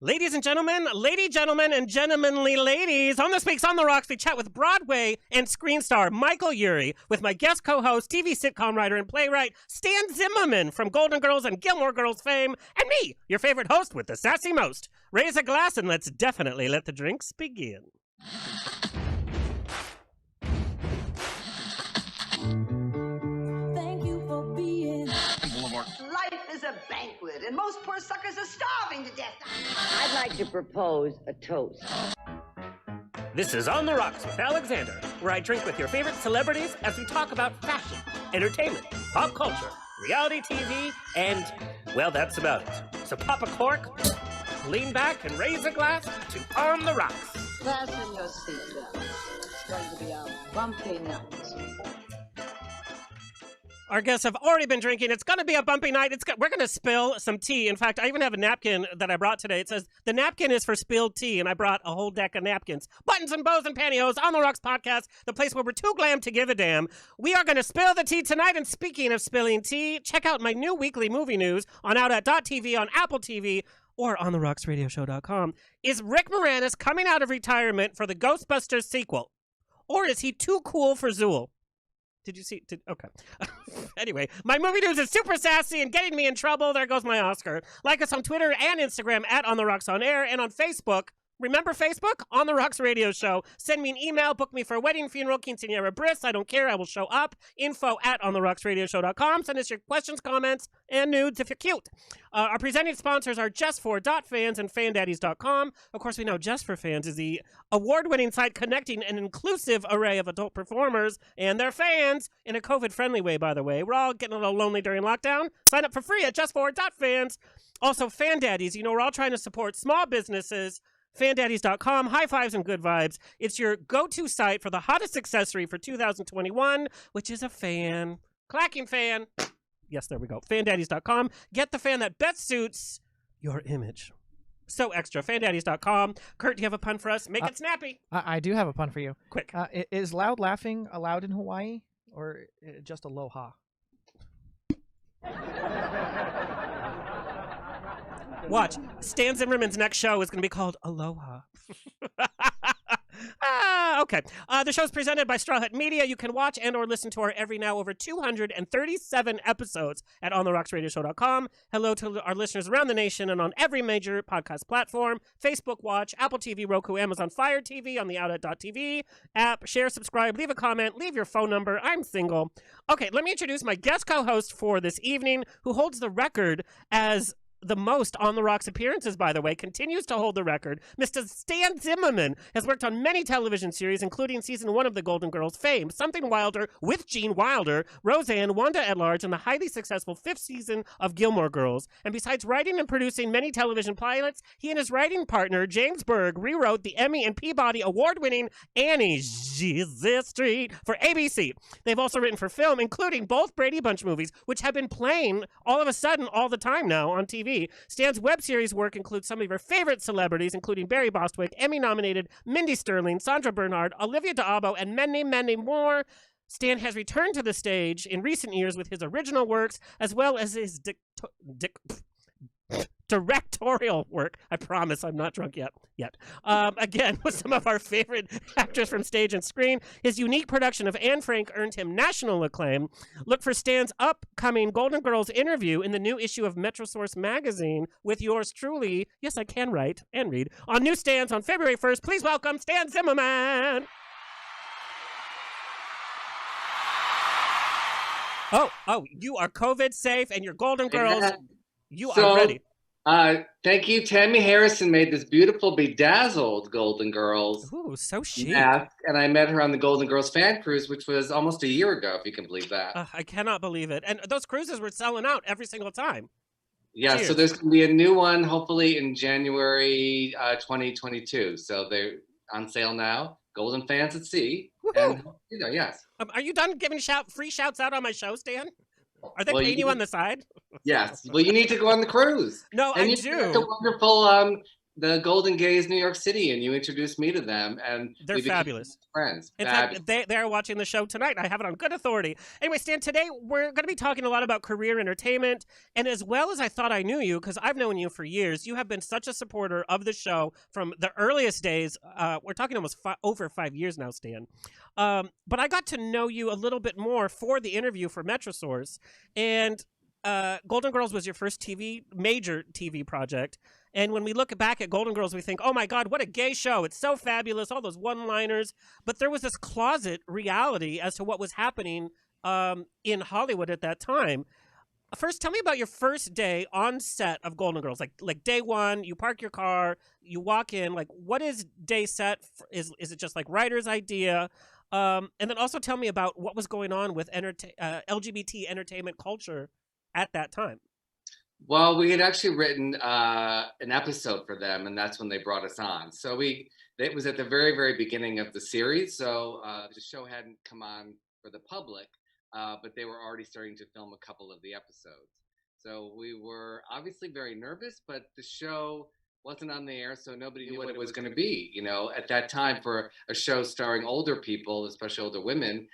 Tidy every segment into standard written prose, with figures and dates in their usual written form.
Ladies and gentlemen, and gentlemanly ladies, on this week's On the Rocks, we chat with Broadway and screen star Michael Urie with my guest co-host, TV sitcom writer and playwright Stan Zimmerman from Golden Girls and Gilmore Girls fame, and me, your favorite host with the sassy most. Raise a glass and let's definitely let the drinks begin. Thank you for being. Life is a banquet, and most poor suckers are starving to death. I'd like to propose a toast. This is On the Rocks with Alexander, where I drink with your favorite celebrities as we talk about fashion, entertainment, pop culture, reality TV, and, well, that's about it. So pop a cork, lean back, and raise a glass to On the Rocks. Fasten your seatbelts. It's going to be a bumpy night. Our guests have already been drinking. It's going to be a bumpy night. We're going to spill some tea. In fact, I even have a napkin that I brought today. It says, the napkin is for spilled tea, and I brought a whole deck of napkins. Buttons and bows and pantyhose, On the Rocks podcast, the place where we're too glam to give a damn. We are going to spill the tea tonight, and speaking of spilling tea, check out my new weekly movie news on Out@.tv, on Apple TV, or on therocksradioshow.com. Is Rick Moranis coming out of retirement for the Ghostbusters sequel? Or is he too cool for Zool? Did you see? Okay. Anyway, my movie news is super sassy and getting me in trouble. There goes my Oscar. Like us on Twitter and Instagram at On The Rocks On Air, and on Facebook. Remember Facebook? On The Rocks Radio Show. Send me an email. Book me for a wedding, funeral, quinceañera, bris. I don't care. I will show up. info@ontherocksradioshow.com. Send us your questions, comments, and nudes if you're cute. Our presenting sponsors are JustFor.Fans and FanDaddies.com. Of course, we know JustFor.Fans is the award-winning site connecting an inclusive array of adult performers and their fans in a COVID-friendly way, by the way. We're all getting a little lonely during lockdown. Sign up for free at JustFor.Fans. Also, FanDaddies. You know, we're all trying to support small businesses. FanDaddies.com, high fives and good vibes. It's your go-to site for the hottest accessory for 2021, which is a fan. Clacking fan. Yes, there we go. FanDaddies.com. Get the fan that best suits your image. So extra. FanDaddies.com. Kurt, do you have a pun for us? Make it snappy. I do have a pun for you. Quick. Is loud laughing allowed in Hawaii, or just aloha? Watch. Stan Zimmerman's next show is going to be called Aloha. Okay. The show's presented by Straw Hut Media. You can watch and or listen to our every now over 237 episodes at ontherocksradioshow.com. Hello to our listeners around the nation and on every major podcast platform. Facebook Watch, Apple TV, Roku, Amazon Fire TV, on the Out@.tv app. Share, subscribe, leave a comment, leave your phone number. I'm single. Okay, let me introduce my guest co-host for this evening, who holds the record as the most On the Rocks appearances, by the way, continues to hold the record. Mr. Stan Zimmerman has worked on many television series, including season 1 of the Golden Girls fame, Something Wilder with Gene Wilder, Roseanne, Wanda at Large, and the highly successful 5th season of Gilmore Girls. And besides writing and producing many television pilots, he and his writing partner, James Berg, rewrote the Emmy and Peabody award-winning Annie's Jesus Street for ABC. They've also written for film, including both Brady Bunch movies, which have been playing all of a sudden all the time now on TV. Stan's web series work includes some of your favorite celebrities, including Barry Bostwick, Emmy-nominated Mindy Sterling, Sandra Bernhard, Olivia d'Abo, and many, many more. Stan has returned to the stage in recent years with his original works, as well as his directorial work. I promise I'm not drunk yet. Again, with some of our favorite actors from stage and screen. His unique production of Anne Frank earned him national acclaim. Look for Stan's upcoming Golden Girls interview in the new issue of Metrosource magazine with yours truly. Yes, I can write and read. On newsstands on February 1st. Please welcome Stan Zimmerman. Oh, you are COVID safe and your Golden Girls, you are ready. Thank you. Tammy Harrison made this beautiful bedazzled Golden Girls. Ooh, so chic. mask, and I met her on the Golden Girls fan cruise, which was almost a year ago, if you can believe that. I cannot believe it. And those cruises were selling out every single time. Yeah, Cheers. So there's going to be a new one, hopefully in January 2022. So they're on sale now. Golden Fans at Sea. And, yes. Are you done giving free shouts out on my show, Stan? Are they paying you on the side? Yes. Well, you need to go on the cruise. No, and I you do. The wonderful the Golden Gays New York City, and you introduced me to them, and They're we became fabulous. friends. In Fabulous. fact, they are watching the show tonight. I have it on good authority. Anyway, Stan, today we're going to be talking a lot about career entertainment. And as well as I thought I knew you, because I've known you for years, you have been such a supporter of the show from the earliest days. We're talking almost over 5 years now, Stan. But I got to know you a little bit more for the interview for Metrosource. And Golden Girls was your first major TV project. And when we look back at Golden Girls, we think, oh my God, what a gay show. It's so fabulous, all those one-liners. But there was this closet reality as to what was happening in Hollywood at that time. First, tell me about your first day on set of Golden Girls. Like day one, you park your car, you walk in. Like, what is day set? Is it just like writer's idea? And then also tell me about what was going on with LGBT entertainment culture at that time. Well, we had actually written an episode for them, and that's when they brought us on. So it was at the very, very beginning of the series. So the show hadn't come on for the public, but they were already starting to film a couple of the episodes. So we were obviously very nervous, but the show wasn't on the air, so nobody knew what it was going to be. You know, at that time, for a show starring older people, especially older women,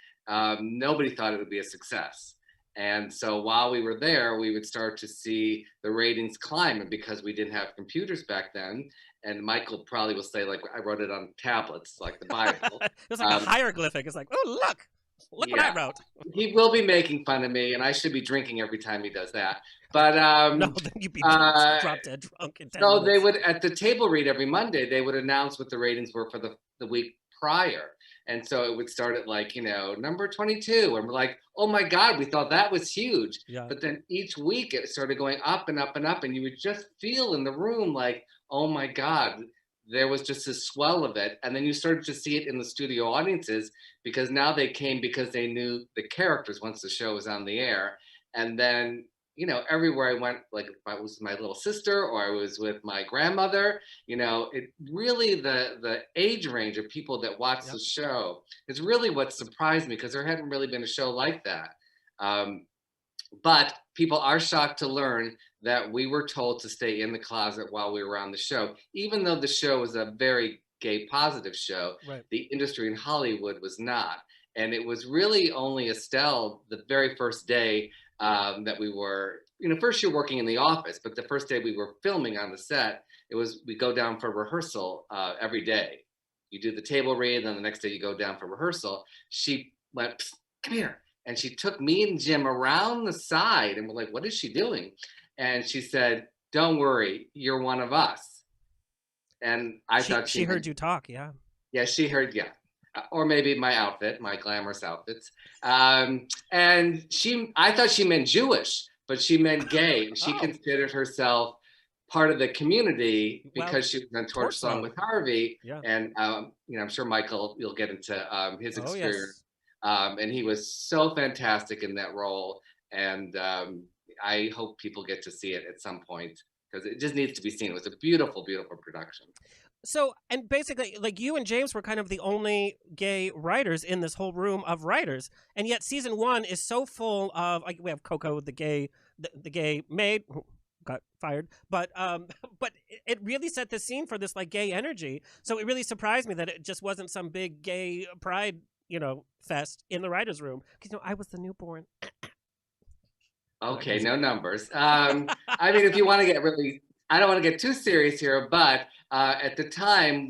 nobody thought it would be a success. And so while we were there, we would start to see the ratings climb. And because we didn't have computers back then, and Michael probably will say, like, I wrote it on tablets, like the Bible. It was like a hieroglyphic. It's like, oh, look what I wrote. He will be making fun of me, and I should be drinking every time he does that. But no, then you'd be drop dead drunk in 10 so minutes. they would, at the table read every Monday, they would announce what the ratings were for the week prior. And so it would start at, like, you know, number 22. And we're like, oh my God, we thought that was huge. Yeah. But then each week it started going up and up and up. And you would just feel in the room like, oh my God, there was just a swell of it. And then you started to see it in the studio audiences, because now they came because they knew the characters once the show was on the air. And then, you know, everywhere I went, like if I was with my little sister or I was with my grandmother, you know, it really, the age range of people that watch the show is really what surprised me, because there hadn't really been a show like that. But people are shocked to learn that we were told to stay in the closet while we were on the show, even though the show was a very gay positive show. Right. The industry in Hollywood was not. And it was really only Estelle, the very first day that we were, you know, first you're working in the office, but the first day we were filming on the set, we go down for rehearsal every day. You do the table read, and then the next day you go down for rehearsal. She went, come here. And she took me and Jim around the side, and we're like, what is she doing? And she said, don't worry, you're one of us. And I thought she heard you talk. Yeah. Yeah, she heard, yeah. Or maybe my outfit, my glamorous outfits. And I thought she meant Jewish, but she meant gay. She considered herself part of the community because she was on Torch Song with Harvey. Yeah. And, you know, I'm sure Michael, you'll get into his experience. Yes. And he was so fantastic in that role. And I hope people get to see it at some point, because it just needs to be seen. It was a beautiful, beautiful production. So, and basically, like, you and James were kind of the only gay writers in this whole room of writers, and yet season 1 is so full of, like, we have Coco, the gay maid who got fired, but it really set the scene for this, like, gay energy. So it really surprised me that it just wasn't some big gay pride, you know, fest in the writers' room, because, you know, I was the newborn. Okay, no numbers. I mean, if you want to get really, I don't want to get too serious here, but at the time,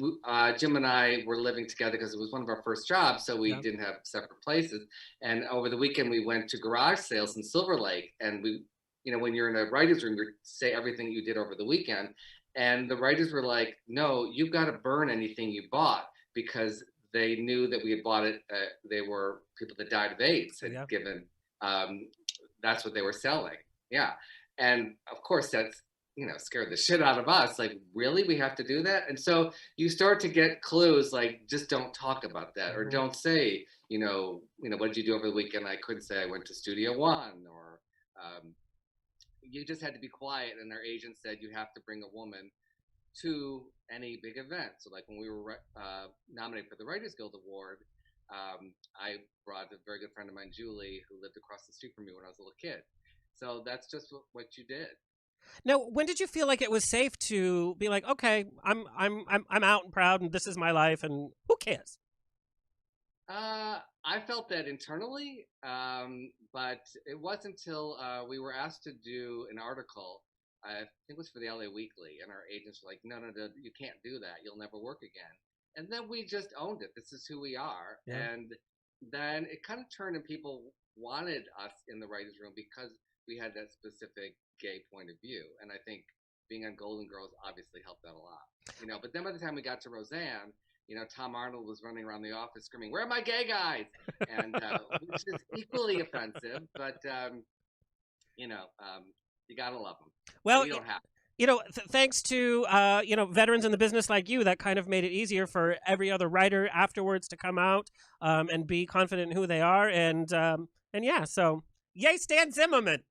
Jim and I were living together because it was one of our first jobs, so we didn't have separate places. And over the weekend, we went to garage sales in Silver Lake, and we, you know, when you're in a writer's room, you say everything you did over the weekend. And the writers were like, no, you've got to burn anything you bought, because they knew that we had bought it. They were people that died of AIDS had given. That's what they were selling. Yeah. And of course, that's, you know, scared the shit out of us. Like, really? We have to do that? And so you start to get clues like, just don't talk about that, or don't say, you know, what did you do over the weekend? I couldn't say I went to Studio One, or you just had to be quiet. And their agent said, you have to bring a woman to any big event. So like when we were nominated for the Writers Guild Award, I brought a very good friend of mine, Julie, who lived across the street from me when I was a little kid. So that's just what you did. Now, when did you feel like it was safe to be like, okay, I'm out and proud, and this is my life, and who cares? I felt that internally, but it wasn't until we were asked to do an article. I think it was for the LA Weekly, and our agents were like, "No, no, no, you can't do that. You'll never work again." And then we just owned it. This is who we are. Yeah. And then it kind of turned, and people wanted us in the writers' room because we had that specific gay point of view. And I think being on Golden Girls obviously helped that a lot. But then by the time we got to Roseanne, Tom Arnold was running around the office screaming, "Where are my gay guys?" And which is equally offensive, but you gotta love them. Well, you don't have to. Thanks to veterans in the business like you, that kind of made it easier for every other writer afterwards to come out and be confident in who they are, and yeah, so yay, Stan Zimmerman.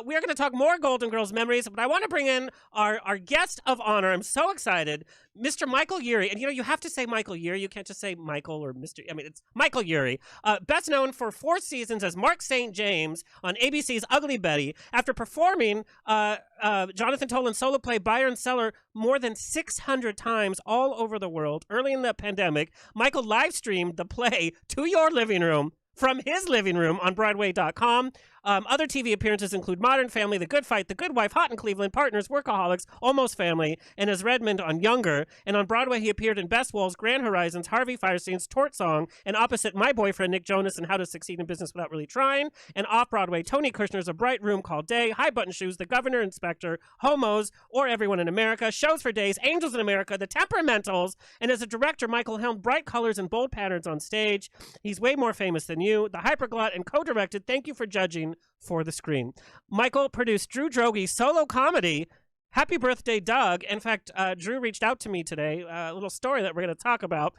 We are going to talk more Golden Girls memories, but I want to bring in our guest of honor. I'm so excited, Mr. Michael Urie. And you have to say Michael Urie. You can't just say Michael or Mr. I mean, it's Michael Urie. Best known for 4 seasons as Mark St. James on ABC's Ugly Betty. After performing Jonathan Toland's solo play Byron Cellar more than 600 times all over the world, early in the pandemic, Michael live streamed the play to your living room from his living room on Broadway.com. Other TV appearances include Modern Family, The Good Fight, The Good Wife, Hot in Cleveland, Partners, Workaholics, Almost Family, and as Redmond on Younger. And on Broadway, he appeared in Best Walls, Grand Horizons, Harvey Firestein's Tort Song, and opposite My Boyfriend, Nick Jonas, and How to Succeed in Business Without Really Trying. And off-Broadway, Tony Kushner's A Bright Room Called Day, High Button Shoes, The Governor Inspector, Homos, or Everyone in America, Shows for Days, Angels in America, The Temperamentals. And as a director, Michael helmed bright colors and bold patterns on stage. He's way more famous than you. The Hyperglot, and co-directed Thank You for Judging for the Screen. Michael produced Drew Droge's solo comedy, Happy Birthday, Doug. In fact, Drew reached out to me today, a little story that we're going to talk about.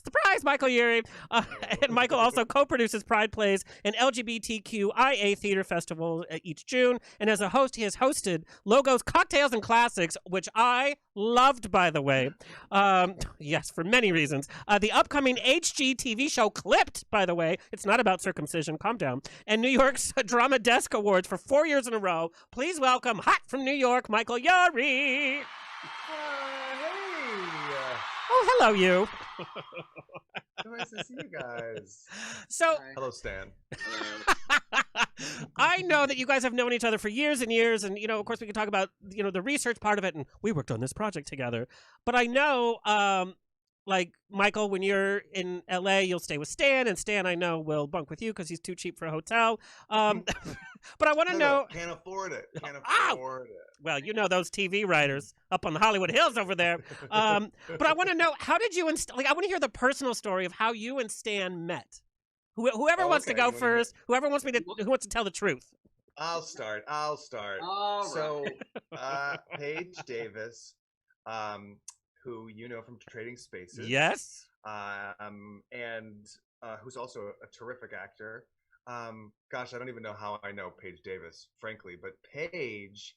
Surprise, Michael Urie. And Michael also co-produces Pride Plays and LGBTQIA theater festivals each June. And as a host, he has hosted Logos, Cocktails, and Classics, which I loved, by the way. Yes, for many reasons. The upcoming HG TV show Clipped, by the way. It's not about circumcision. Calm down. And New York's Drama Desk Awards for 4 years in a row. Please welcome, hot from New York, Michael Urie. Hey. Oh, hello, you. Nice to see you guys. So, hello, Stan. I know that you guys have known each other for years and years, and of course, we can talk about the research part of it, and we worked on this project together. But I know, like Michael, when you're in LA, you'll stay with Stan, and Stan, I know, will bunk with you because he's too cheap for a hotel. But I want to know. Can't afford it. Can't Ow! afford it. Well, those TV writers up on the Hollywood Hills over there. But I want to know, how did you and I want to hear the personal story of how you and Stan met. Whoever wants to go first. Whoever wants who wants to tell the truth. I'll start. All right. So, Paige Davis, who you know from Trading Spaces. Yes. And who's also a terrific actor. Gosh, I don't even know how I know Paige Davis, frankly, but Paige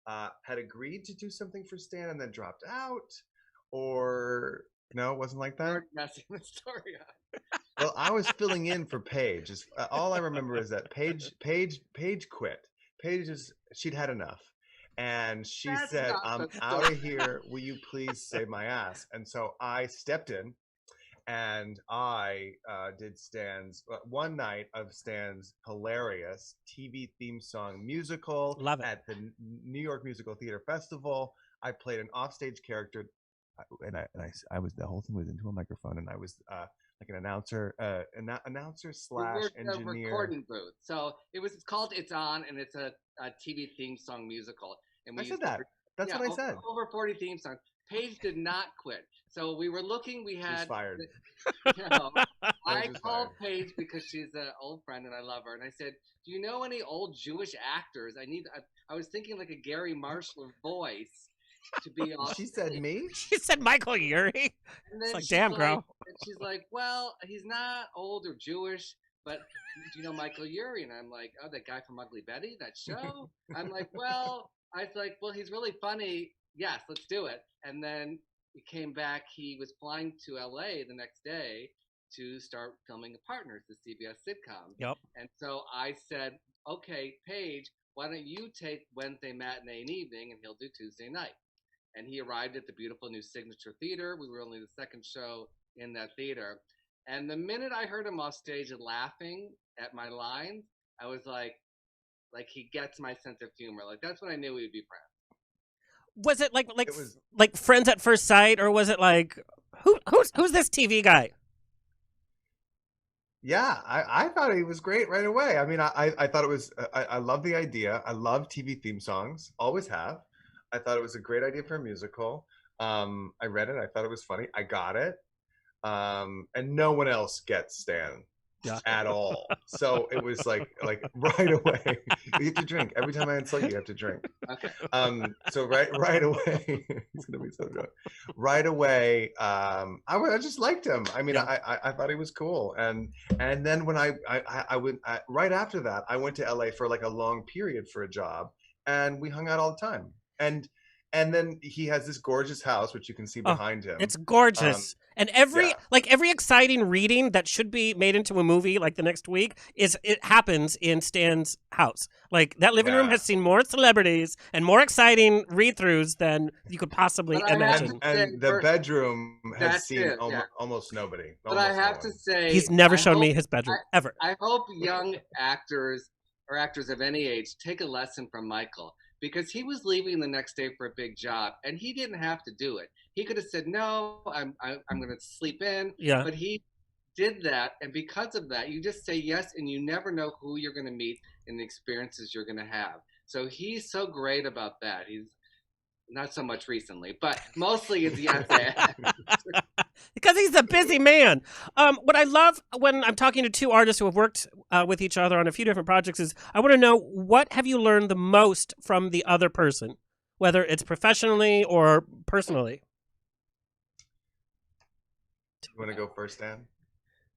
had agreed to do something for Stan and then dropped out, or no, it wasn't like that. You're messing the story up. Well, I was filling in for Paige. All I remember is that Paige quit. She'd had enough. And she said, "I'm out of here. Will you please save my ass?" And so I stepped in, and I did Stan's one night of Stan's hilarious TV theme song musical. Love it. At the New York Musical Theater Festival. I played an offstage character, and I was, the whole thing was into a microphone, and I was like an announcer slash engineer. A recording booth. So it's called It's On, and it's a TV theme song musical. And I said that. That's what I said. Over 40 theme songs. Paige did not quit. So we were looking. We had. She's fired. I called Paige because she's an old friend and I love her. And I said, "Do you know any old Jewish actors? I was thinking like a Gary Marshall voice to be on." She said me? She said Michael Urie. It's like, damn, girl. And she's like, "Well, he's not old or Jewish, but do you know Michael Urie?" And I'm like, "Oh, that guy from Ugly Betty, that show?" I'm like, "Well," I was like, "Well, he's really funny. Yes, let's do it." And then he came back. He was flying to LA the next day to start filming Partners, the CBS sitcom. Yep. And so I said, "Okay, Paige, why don't you take Wednesday matinee and evening, and he'll do Tuesday night. And he arrived at the beautiful new Signature Theater. We were only the second show in that theater. And the minute I heard him off stage and laughing at my lines, I was like he gets my sense of humor. Like, that's when I knew we would be friends. Was it like friends at first sight, or was it like who's this TV guy? Yeah, I thought he was great right away. I mean, I thought it was, I love the idea. I love TV theme songs, always have. I thought it was a great idea for a musical. I read it. I thought it was funny. I got it. And no one else gets Stan at all. So it was like right away. You have to drink. Every time I insult you, you have to drink. Okay. So right away, he's gonna be so drunk. Right away, I just liked him. I mean, I thought he was cool. And then when I went right after that, I went to LA for like a long period for a job, and we hung out all the time. And then he has this gorgeous house, which you can see behind him. It's gorgeous. And every exciting reading that should be made into a movie like the next week it happens in Stan's house. Like, that living room has seen more celebrities and more exciting read-throughs than you could possibly imagine. And the bedroom has seen almost nobody. But I have to say, he's never shown me his bedroom ever. I hope young actors or actors of any age take a lesson from Michael. Because he was leaving the next day for a big job, and he didn't have to do it. He could have said, "No, I'm going to sleep in." Yeah. But he did that, and because of that, you just say yes, and you never know who you're going to meet and the experiences you're going to have. So he's so great about that. He's not so much recently, but mostly it's yes. Because he's a busy man. What I love when I'm talking to two artists who have worked with each other on a few different projects is I want to know, what have you learned the most from the other person, whether it's professionally or personally? You want to go first, Stan?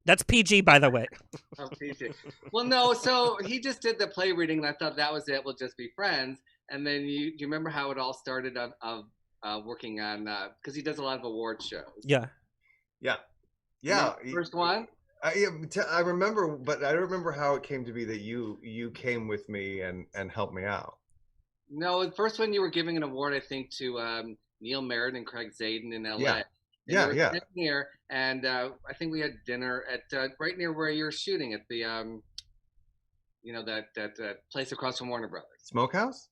That's PG, by the way. Oh, PG. Well, no, so he just did the play reading, and I thought that was it. We'll just be friends. And then you remember how it all started of working on, because he does a lot of award shows. Yeah. First one? I remember, but I don't remember how it came to be that you came with me and helped me out. No, the first one you were giving an award, I think, to Neil Merritt and Craig Zaden in LA. Yeah. Here, and I think we had dinner at right near where you were shooting at the that place across from Warner Brothers. Smokehouse,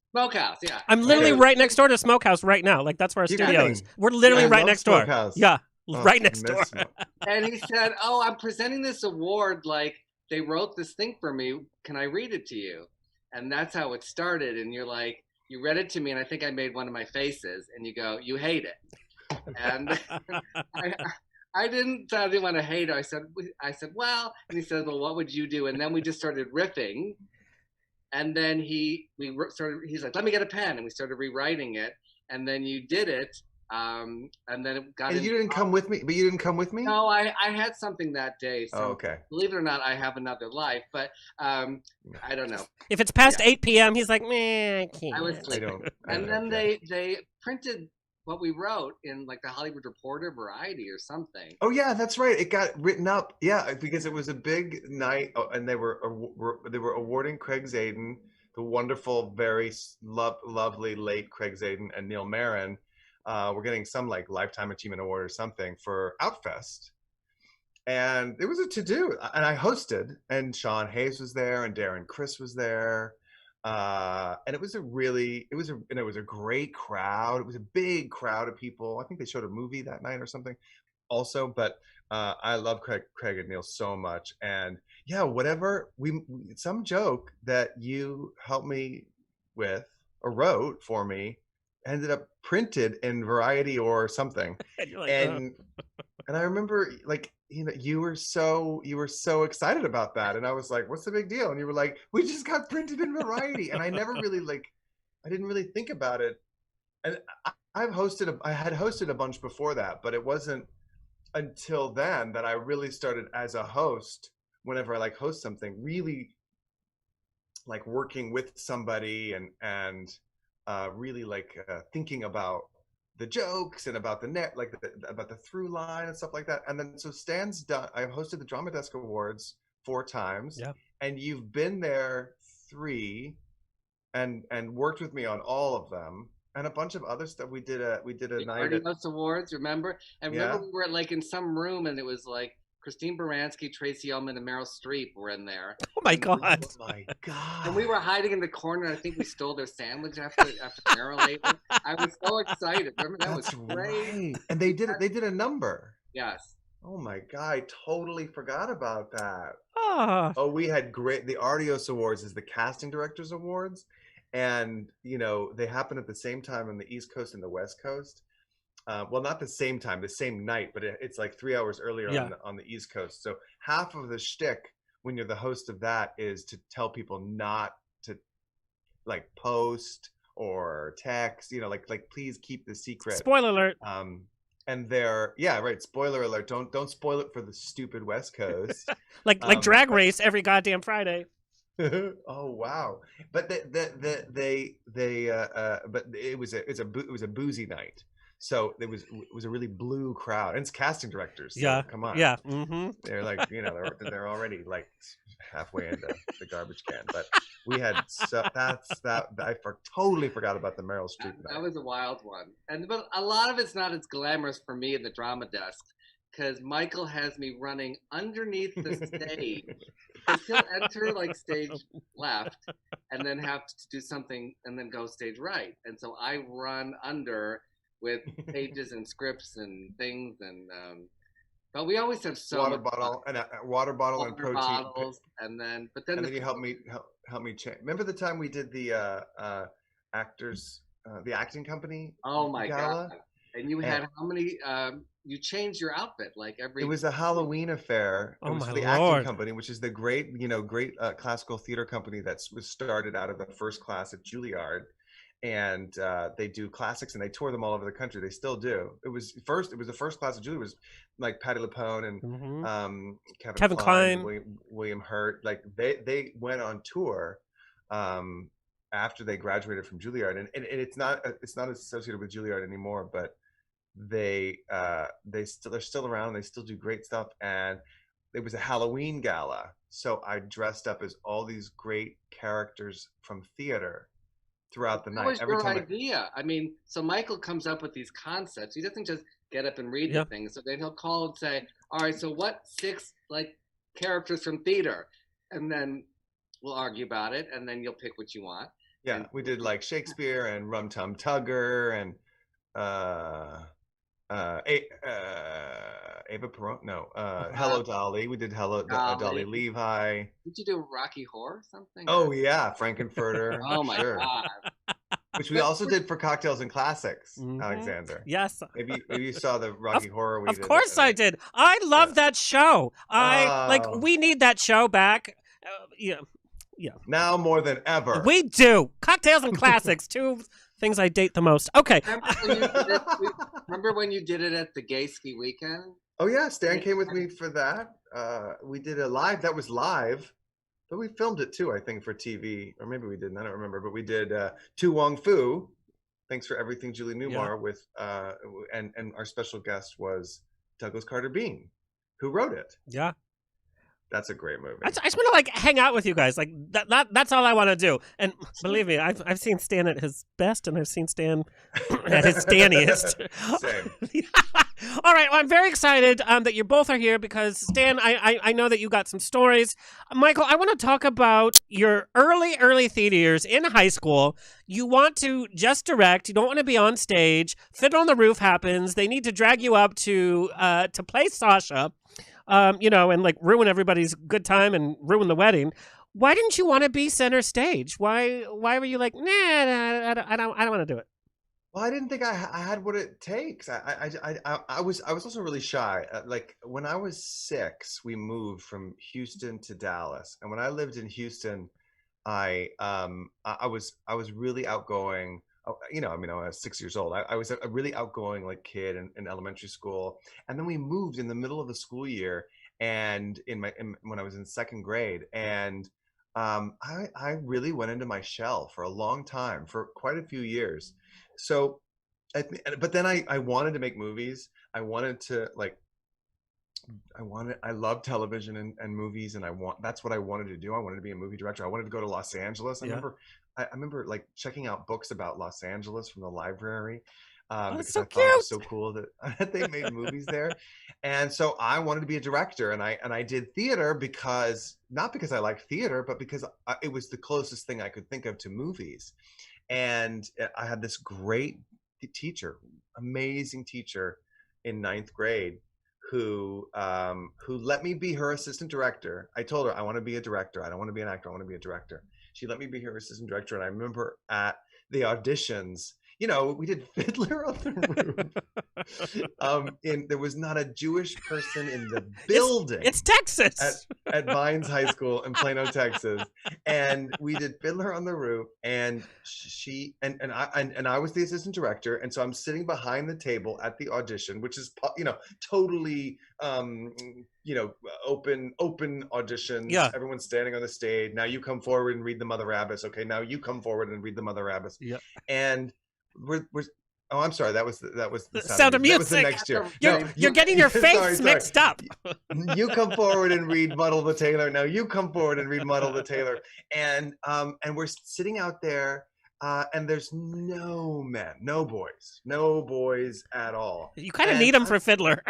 yeah. I'm literally right next door to Smokehouse right now. Like, that's where our studio is. We're literally right next door. Yeah, right next door. And he said, "Oh, I'm presenting this award. Like, they wrote this thing for me. Can I read it to you?" And that's how it started. And you're like, you read it to me, and I think I made one of my faces. And you go, "You hate it." And I didn't want to hate it. I said, well, and he said, "Well, what would you do?" And then we just started riffing. And then he's like, "Let me get a pen," and we started rewriting it. And then you did it, and then it got. And you didn't come with me, but you didn't come with me. No, I had something that day. So okay. Believe it or not, I have another life, but I don't know. If it's past 8 p.m., he's like, "Man, I can't." I was sleeping. And then they printed what we wrote in like the Hollywood Reporter, Variety, or something. Oh yeah, that's right. It got written up. Yeah, because it was a big night, and they were awarding Craig Zaden, the wonderful, very lovely late Craig Zaden, and Neil Marin. We're getting some like Lifetime Achievement Award or something for Outfest, and it was a to-do. And I hosted, and Sean Hayes was there, and Darren Criss was there. And it was a great crowd. It was a big crowd of people. I think they showed a movie that night or something also, but I love Craig and Neil so much. And yeah, whatever some joke that you helped me with or wrote for me ended up printed in Variety or something. And I remember, like, you were so excited about that, and I was like, "What's the big deal?" And you were like, "We just got printed in Variety." And I never really I didn't really think about it. And I had hosted a bunch before that, but it wasn't until then that I really started as a host. Whenever I host something, really working with somebody and really thinking about the jokes and about the net, about the through line and stuff like that. And then so Stan's done. I hosted the Drama Desk Awards 4 times, and you've been there 3, and worked with me on all of them and a bunch of other stuff. We did a The night at Artios Awards, remember? And remember we were like in some room and it was like Christine Baranski, Tracy Ullman, and Meryl Streep were in there. Oh my And God. oh my God. And we were hiding in the corner. And I think we stole their sandwich after Meryl ate it. I was so excited. Remember that That's was great. right. And they did a number. Yes. Oh my God, I totally forgot about that. Oh. Oh, we had the Artios Awards is the Casting Directors Awards. And, they happen at the same time on the East Coast and the West Coast. Well, not the same time, the same night, but it's like 3 hours earlier on the East Coast. So half of the shtick when you're the host of that is to tell people not to like post or text, like please keep the secret. Spoiler alert. And spoiler alert. Don't spoil it for the stupid West Coast. like Drag Race every goddamn Friday. Oh wow! But but it was a boozy night. So it was a really blue crowd, and it's casting directors. So come on, Mm-hmm. They're like they're already like halfway into the garbage can. But we had totally forgot about the Meryl Streep night. That was a wild one, but a lot of it's not as glamorous for me in the drama desk because Michael has me running underneath the stage. Because he'll enter like stage left, and then have to do something, and then go stage right, and so I run under with pages and scripts and things, and but we always have water bottle and protein bottles, and then you help me change. Remember the time we did the actors the acting company gala? God. And you had how many you changed your outfit like every. It was a Halloween affair. It was the acting company, which is the great classical theater company that was started out of the first class at Juilliard. And they do classics, and they tour them all over the country. They still do. It was the first class of Juilliard. It was like Patti LuPone and Kevin Kline, William Hurt. Like they went on tour after they graduated from Juilliard, and it's not associated with Juilliard anymore, but they're still around. They still do great stuff, and it was a Halloween gala, so I dressed up as all these great characters from theater throughout the night. That was your idea. I mean, so Michael comes up with these concepts. He doesn't just get up and read the things. So then he'll call and say, "All right, so what 6 like characters from theater?" And then we'll argue about it, and then you'll pick what you want. Yeah, we did like Shakespeare and Rum Tum Tugger and Ava Perón. No, Hello Dolly. We did Hello Dolly Levi. Did you do Rocky Horror or something? Oh yeah, Frankenfurter. Oh my God. Which we also did for Cocktails and Classics, Alexander. Yes. Maybe you saw the Rocky Horror. Of course I did. I love that show. We need that show back. Yeah. Now more than ever. We do. Cocktails and Classics, 2 things I date the most. Okay. Remember when you did it at the Gay Ski Weekend? Oh yeah, Stan came with me for that. We did a live. That was live, but we filmed it too, I think, for TV, or maybe we didn't. I don't remember. But we did Tu Wong Fu. Thanks for everything, Julie Newmar. With and our special guest was Douglas Carter Bean, who wrote it. Yeah. That's a great movie. I just want to like hang out with you guys. Like that's all I want to do. And believe me, I've seen Stan at his best, and I've seen Stan at his Staniest. Same. All right, well, I'm very excited that you both are here because Stan, I know that you got some stories. Michael, I want to talk about your early theater years in high school. You want to just direct. You don't want to be on stage. Fiddler on the Roof happens. They need to drag you up to play Sasha. And like ruin everybody's good time and ruin the wedding. Why didn't you want to be center stage? Why were you like, nah, I don't want to do it? Well, I didn't think I had what it takes. I was also really shy. Like when I was 6, we moved from Houston to Dallas, and when I lived in Houston, I was really outgoing. I was 6 years old. I was a really outgoing like kid in elementary school, and then we moved in the middle of the school year, and when I was in 2nd grade, and I really went into my shell for a long time, for quite a few years. So, but then I wanted to make movies. I wanted to like I love television and movies, and that's what I wanted to do. I wanted to be a movie director. I wanted to go to Los Angeles. I remember like checking out books about Los Angeles from the library. Because so I thought it was cute. so cool that they made movies there. And so I wanted to be a director, and I did theater not because I liked theater, but because it was the closest thing I could think of to movies. And I had this great teacher, amazing teacher in 9th grade who let me be her assistant director. I told her, I want to be a director. I don't want to be an actor. I want to be a director. She let me be her assistant director. And I remember at the auditions, we did Fiddler on the Roof. There was not a Jewish person in the building. It's Texas. At Vines High School in Plano, Texas. And we did Fiddler on the Roof, and she and I was the assistant director. And so I'm sitting behind the table at the audition, which is, totally, open auditions. Yeah. Everyone's standing on the stage. Now you come forward and read the Mother Abbess. Okay, now you come forward and read the Mother Abbess. Yeah. And we're oh, I'm sorry. That was the Sound of Music. That was the next year. You're getting your face mixed up. You come forward and read Muddle the Tailor. Now you come forward and read Muddle the Tailor. And we're sitting out there, and there's no men, no boys at all. You kind of need them for Fiddler.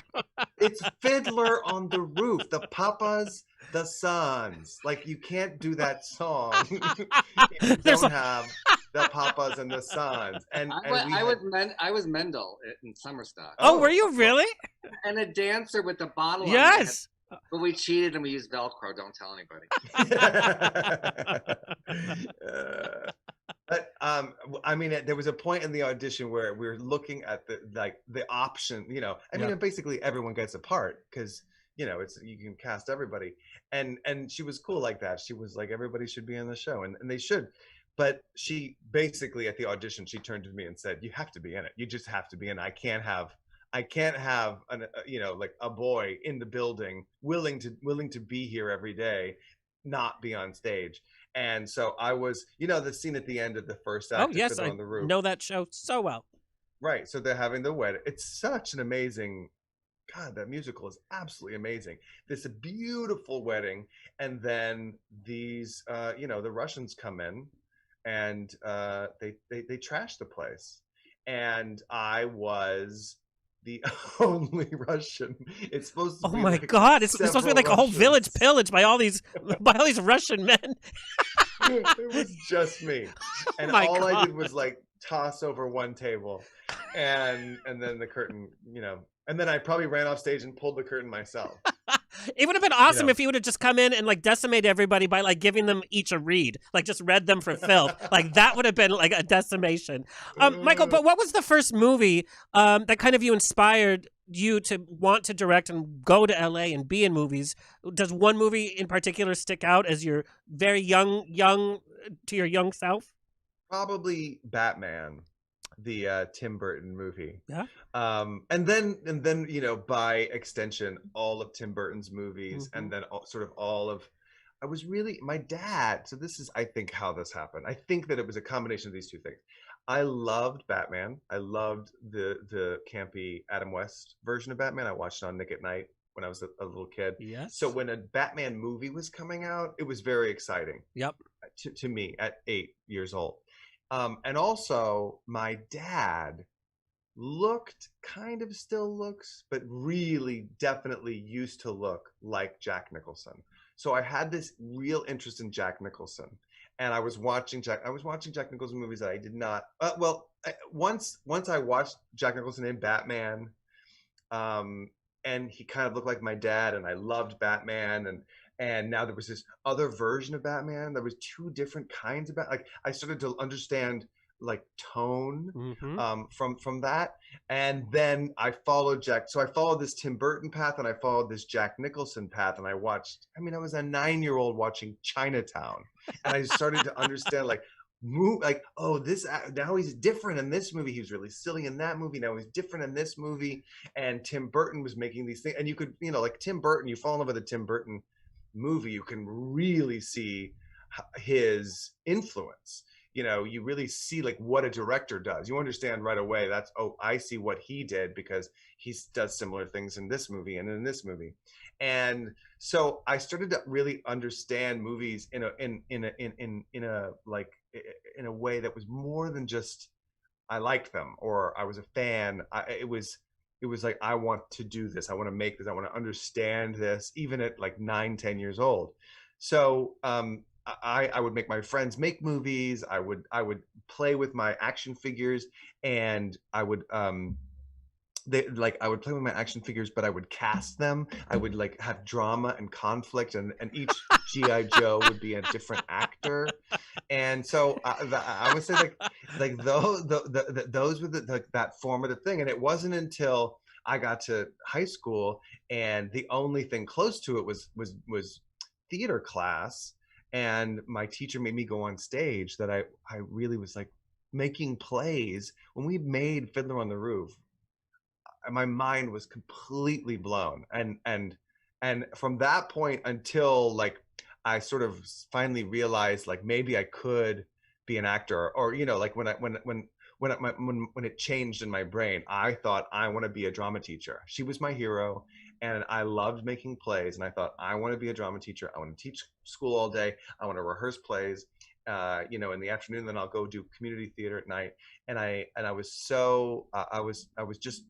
It's Fiddler on the Roof. The papas, the sons. Like, you can't do that song if you don't have the papas and the sons. And I was Mendel in Summerstock. Oh, were you really? And a dancer with the bottle. Yes. But we cheated and we used Velcro. Don't tell anybody. But I mean, there was a point in the audition where we were looking at the option. Basically everyone gets a part because you can cast everybody, and she was cool like that. She was like, everybody should be in the show, and they should. But she basically, at the audition, she turned to me and said, "You have to be in it. You just have to be in it. I can't have a boy in the building willing to be here every day, not be on stage." And so I was, the scene at the end of the first act. Oh yes, I on the Roof. know that show so well. Right. So they're having the wedding. It's such an amazing. God, that musical is absolutely amazing. This a beautiful wedding, and then these, the Russians come in, and they trash the place, and I was the only Russian. It's supposed to. Oh be my like God! It's supposed to be like a whole village pillaged by all these Russian men. It was just me, and all I did was like toss over one table, and then the curtain, and then I probably ran off stage and pulled the curtain myself. It would have been awesome if you would have just come in and like decimate everybody by like giving them each a read, like just read them for filth. Like that would have been like a decimation. Michael, but what was the first movie that kind of inspired you to want to direct and go to LA and be in movies? Does one movie in particular stick out as you're very young to your young self? Probably Batman, the Tim Burton movie. Yeah. And then by extension all of Tim Burton's movies, Mm-hmm. and then I was really my dad. So this is, I think, how this happened. I think that it was a combination of these two things. I loved Batman. I loved the campy Adam West version of Batman. I watched it on Nick at Night when I was a little kid. Yes. So when a Batman movie was coming out, it was very exciting. Yep. To me at 8 years old. And also my dad still looks, but really definitely used to look like Jack Nicholson. So I had this real interest in Jack Nicholson, and I was watching Jack Nicholson movies that I did not. Once I watched Jack Nicholson in Batman, and he kind of looked like my dad, and I loved Batman, and now there was this other version of Batman. There was two different kinds of Batman. Like I started to understand like tone from that, and then I followed Jack. So I followed this Tim Burton path, and I followed this Jack Nicholson path, and I watched. I mean, I was a 9-year-old watching Chinatown, and I started to understand now he's different in this movie. He was really silly in that movie. Now he's different in this movie, and Tim Burton was making these things, and you could like Tim Burton. You fall in love with a Tim Burton movie, you can really see his influence. you really see like what a director does. You understand right away that's, oh, I see what he did because he does similar things in this movie and in this movie. And so I started to really understand movies in a way that was more than just I liked them or I was a fan. It was like, I want to do this. I want to make this. I want to understand this, even at like 9-10 years old. So I would make my friends make movies. I would play with my action figures, and I would I would play with my action figures, but I would cast them. I would like have drama and conflict, and each GI Joe would be a different actor. And so I would say like those were that formative thing. And it wasn't until I got to high school, and the only thing close to it was theater class, and my teacher made me go on stage, that I really was like making plays. When we made Fiddler on the Roof, my mind was completely blown, and from that point until like I sort of finally realized like maybe I could be an actor, or like when it changed in my brain, I thought I want to be a drama teacher. She was my hero, and I loved making plays, and I thought I want to be a drama teacher. I want to teach school all day. I want to rehearse plays in the afternoon, then I'll go do community theater at night. And I was so I was just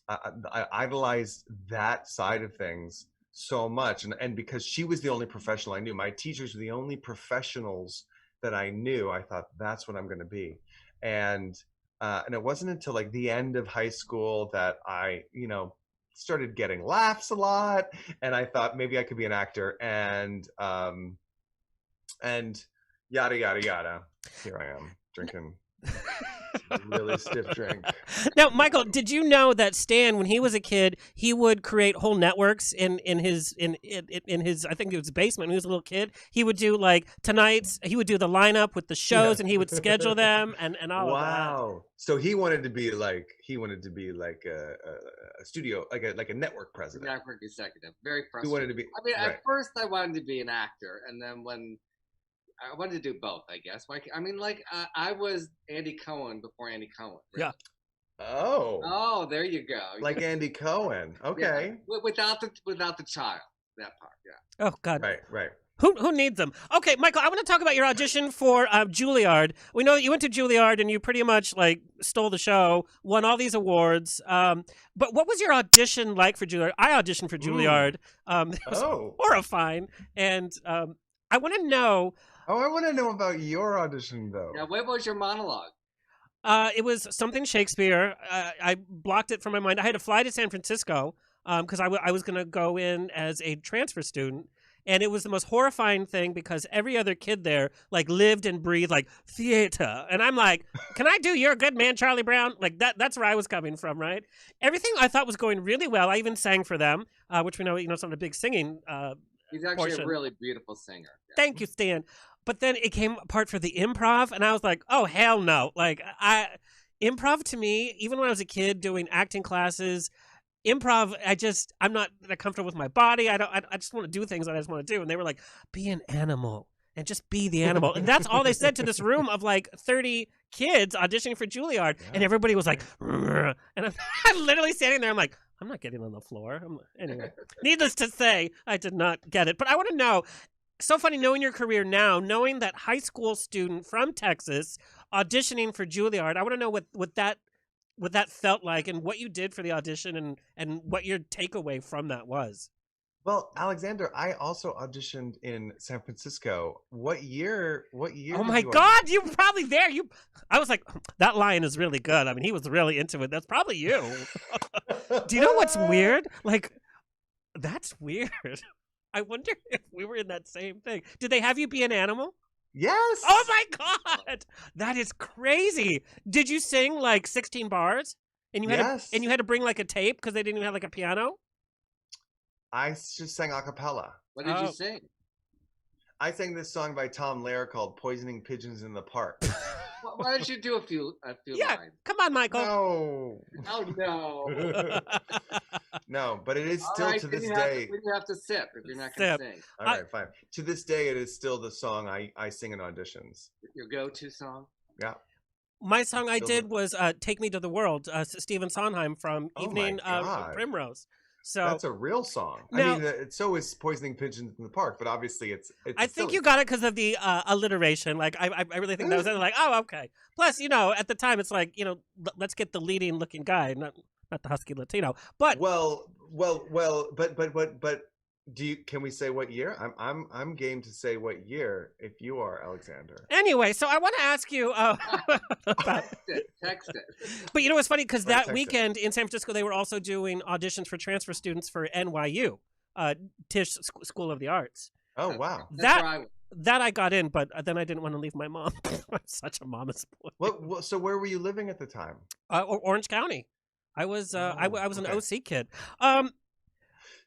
I idolized that side of things so much, and because she was the only professional I knew, my teachers were the only professionals that I knew, I thought that's what I'm going to be. And it wasn't until like the end of high school that I started getting laughs a lot, and I thought maybe I could be an actor, and yada yada yada. Here I am drinking really stiff drink. Now, Michael, did you know that Stan, when he was a kid, he would create whole networks in his I think it was basement when he was a little kid. He would do like tonight's. He would do the lineup with the shows, and he would schedule them and all of that. Wow! So he wanted to be like a studio, like a network president, network executive. Very frustrating. He wanted to be. I mean, right. At first I wanted to be an actor, and then when I wanted to do both, I guess. I mean, I was Andy Cohen before Andy Cohen. Really. Yeah. Oh, there you go. Like Andy Cohen. Okay. Yeah. Without the child, that part. Yeah. Oh God. Right. Who needs them? Okay, Michael, I want to talk about your audition for Juilliard. We know that you went to Juilliard and you pretty much like stole the show, won all these awards. But what was your audition like for Juilliard? I auditioned for Juilliard. It was horrifying, and I want to know. Oh, I want to know about your audition, though. Yeah, what was your monologue? It was something Shakespeare. I blocked it from my mind. I had to fly to San Francisco because I was going to go in as a transfer student. And it was the most horrifying thing because every other kid there like lived and breathed like theater. And I'm like, can I do You're a Good Man, Charlie Brown? Like that's where I was coming from, right? Everything I thought was going really well. I even sang for them, which we know, it's not a big singing He's actually portion. A really beautiful singer. Yeah. Thank you, Stan. But then it came apart for the improv, and I was like, oh, hell no. Like, improv to me, even when I was a kid doing acting classes, improv, I'm not that comfortable with my body. I just want to do things that I just want to do. And they were like, be an animal and just be the animal. And that's all they said to this room of like 30 kids auditioning for Juilliard. Yeah. And everybody was like, rrr. And I'm literally standing there. I'm like, I'm not getting on the floor. Anyway, needless to say, I did not get it. But I want to know, so funny knowing your career now, knowing that high school student from Texas auditioning for Juilliard. I want to know what that felt like and what you did for the audition and what your takeaway from that was. Well, Alexander, I also auditioned in San Francisco. What year? Oh my God, you were probably there. I was like, that lion is really good. I mean, he was really into it. That's probably you. Do you know what's weird? Like, that's weird. I wonder if we were in that same thing. Did they have you be an animal? Yes. Oh my God, that is crazy. Did you sing like 16 bars? And you had to bring like a tape because they didn't even have like a piano? I just sang a cappella. What did you sing? I sang this song by Tom Lehrer called Poisoning Pigeons in the Park. Why don't you do a few Yeah, lines? come on, Michael. No. Oh no. No, but it is All still right, to then this you day. have to sip if you're not going to Sip. sing. All right, fine. To this day, it is still the song I sing in auditions. Your go-to song? Yeah. My song I Still did was "Take Me to the World," Stephen Sondheim from Oh Evening my God. Primrose. So That's a real song. now, I mean, so is Poisoning Pigeons in the Park, but obviously it's I a think silly you got it because of the alliteration. Like I really think that was it. Like, oh, okay. Plus, at the time it's like, let's get the leading looking guy, not the husky Latino. But Well, but can we say what year? I'm game to say what year if you are, Alexander. anyway, so I want to ask you about. Text it. But what's funny? Because Right, that text it. weekend in San Francisco, they were also doing auditions for transfer students for NYU, Tisch School of the Arts. Oh wow. That's where I went. That I got in, but then I didn't want to leave my mom. I'm such a mama's boy. So where were you living at the time? Orange County. I was I was an okay. OC kid.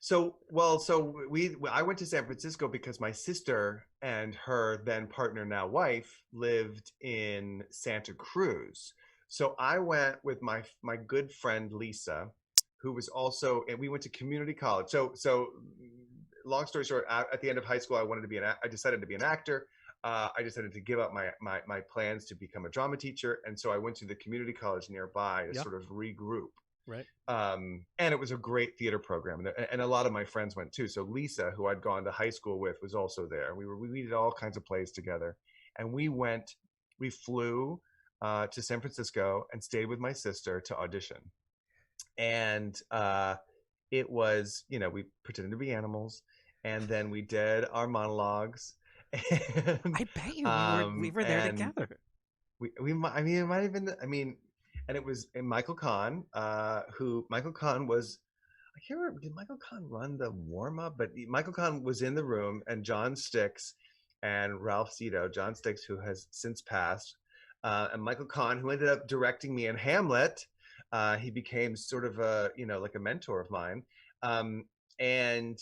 So I went to San Francisco because my sister and her then partner, now wife, lived in Santa Cruz. So I went with my good friend Lisa, who was also, and we went to community college. So long story short, at the end of high school, I decided to be an actor. I decided to give up my plans to become a drama teacher, and so I went to the community college nearby to sort of regroup. Right. And it was a great theater program, and a lot of my friends went too. So Lisa, who I'd gone to high school with, was also there. We did all kinds of plays together, and we flew to San Francisco and stayed with my sister to audition. And it was, we pretended to be animals, and then we did our monologues. And, I bet you we were there together. And it was Michael Kahn, Michael Kahn was, I can't remember, did Michael Kahn run the warm up? But Michael Kahn was in the room, and John Stix and Ralph Zito, John Stix, who has since passed, and Michael Kahn, who ended up directing me in Hamlet. He became sort of like a mentor of mine. And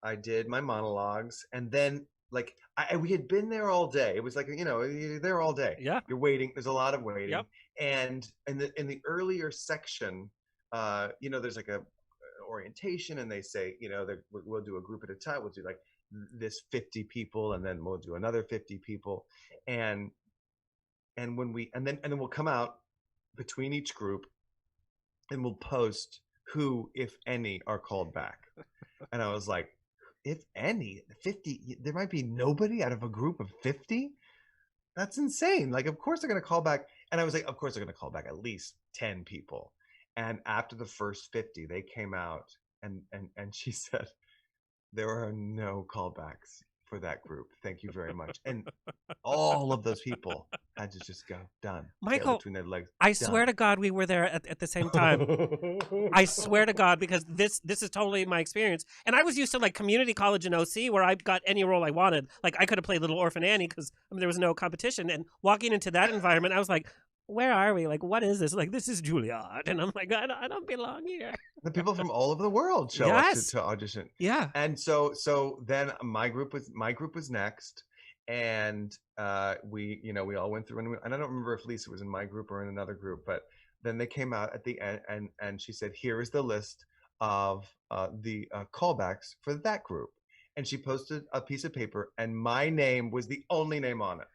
I did my monologues, and then we had been there all day. It was like, you're there all day. Yeah. You're waiting. There's a lot of waiting. Yep. And in the earlier section, there's like a orientation, and they say, we'll do a group at a time. We'll do like this 50 people, and then we'll do another 50 people. And then we'll come out between each group, and we'll post who, if any, are called back. And I was like, if any, 50, there might be nobody out of a group of 50? That's insane. Like, of course they're going to call back. And I was like, of course they're going to call back at least 10 people. And after the first 50, they came out, and she said, there are no callbacks for that group. Thank you very much. And all of those people had to just go, done. Michael, between their legs. I swear to God we were there at the same time. I swear to God, because this is totally my experience. And I was used to like community college and OC where I got any role I wanted. Like I could have played Little Orphan Annie because there was no competition. And walking into that environment, I was like, where are we? Like, what is this? Like, this is Juilliard. And I'm like, I don't belong here. The people from all over the world show up to audition. Yeah. And so then my group was next. And we all went through, and I don't remember if Lisa was in my group or in another group, but then they came out at the end, and she said, here is the list of the callbacks for that group. And she posted a piece of paper, and my name was the only name on it.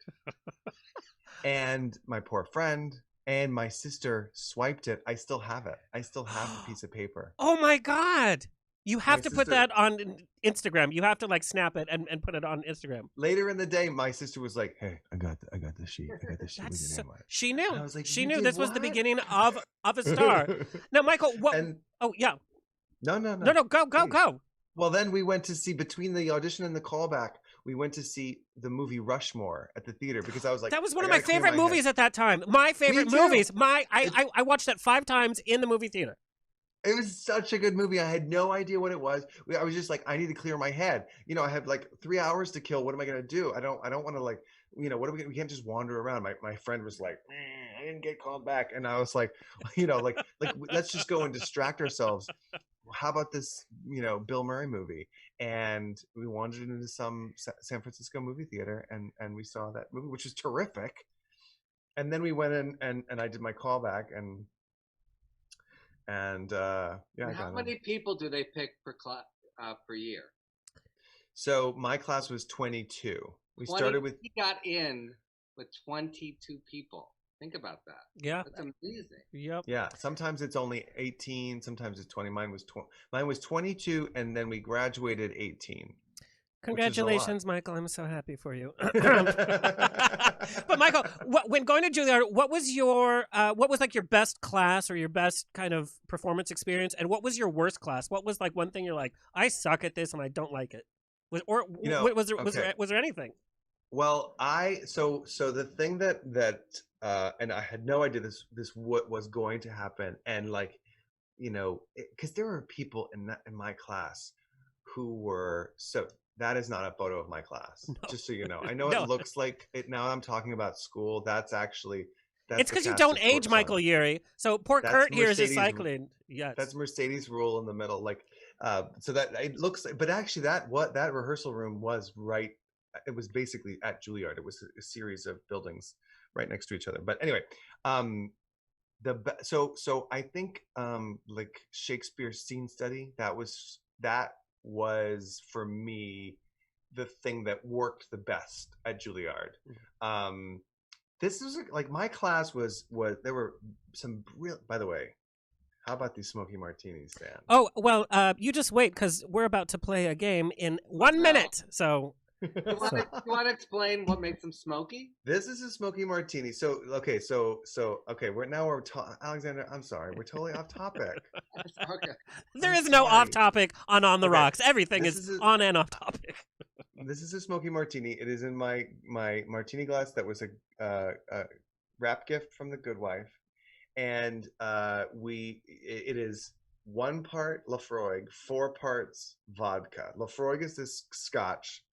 And my poor friend and my sister swiped it. I still have it. I still have the piece of paper. Oh my God. You have to put sister, that on Instagram. You have to like snap it and put it on Instagram. Later in the day, my sister was like, "Hey, I got the sheet. I got the sheet with your name on it." She knew. And I was like, she "You knew did this was what?" the beginning of a star. Now, Michael, what? Oh yeah. No. Go. Well, then we went to see, between the audition and the callback, we went to see the movie Rushmore at the theater, because I was like, that was one of my favorite movies at that time. My favorite movies. I watched that 5 times in the movie theater. It was such a good movie. I had no idea what it was. I was just like, I need to clear my head. I have like 3 hours to kill. What am I going to do? I don't want to like, what are we can't just wander around. My friend was like, I didn't get called back. And I was like, like let's just go and distract ourselves. How about this, Bill Murray movie? And we wandered into some San Francisco movie theater, and we saw that movie, which was terrific. and then we went in and I did my callback and yeah, I How got many in. people do they pick per year? So my class was 22. We started with He got in with 22 people. Think about that. Yeah. That's amazing. Yep. yeah. Sometimes it's only 18. Sometimes it's 20. Mine was 22, and then we graduated 18. Congratulations, Michael. I'm so happy for you. But Michael, when going to Juilliard, what was like your best class or your best kind of performance experience, and what was your worst class? What was like one thing you're like, I suck at this and I don't like it? Was there anything? Well, so the thing that and I had no idea this what was going to happen, and like, because there were people in my class who were that is not a photo of my class. No. Just so you know, I know no. It looks like it now. I'm talking about school. It's because you don't age Michael Urie. So poor Kurt here is recycling. Yes, that's Mercedes rule in the middle. Like, so that it looks. But actually, that rehearsal room was right. It was basically at Juilliard. It was a series of buildings right next to each other. But anyway, so I think like Shakespeare's scene study, that was for me the thing that worked the best at Juilliard. This was like my class was there were some real. By the way, how about these smoky martinis, Stan? Oh well, you just wait because we're about to play a game in 1 minute. So. You want to explain what makes them smoky? This is a smoky martini. So okay, we're Alexander. I'm sorry, we're totally off topic. Okay. There is no off topic on the rocks. Everything is on and off topic. This is a smoky martini. It is in my martini glass that was a wrap gift from the Good Wife, and it is 1 part Lafroig, 4 parts vodka. Lafroig is this Scotch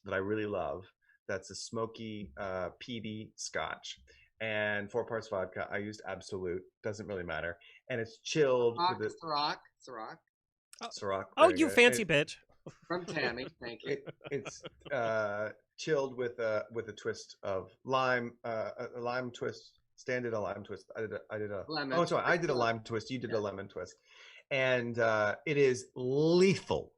that I really love. That's a smoky, peaty Scotch, and 4 parts vodka. I used Absolute. Doesn't really matter, and it's chilled with Ciroc. Oh, you fancy bitch! From Tammy, thank you. It's chilled with a twist of lime, a lime twist. Stan did a lime twist. I did a lemon. Oh, sorry, I did a lime twist. You did a lemon twist, and it is lethal.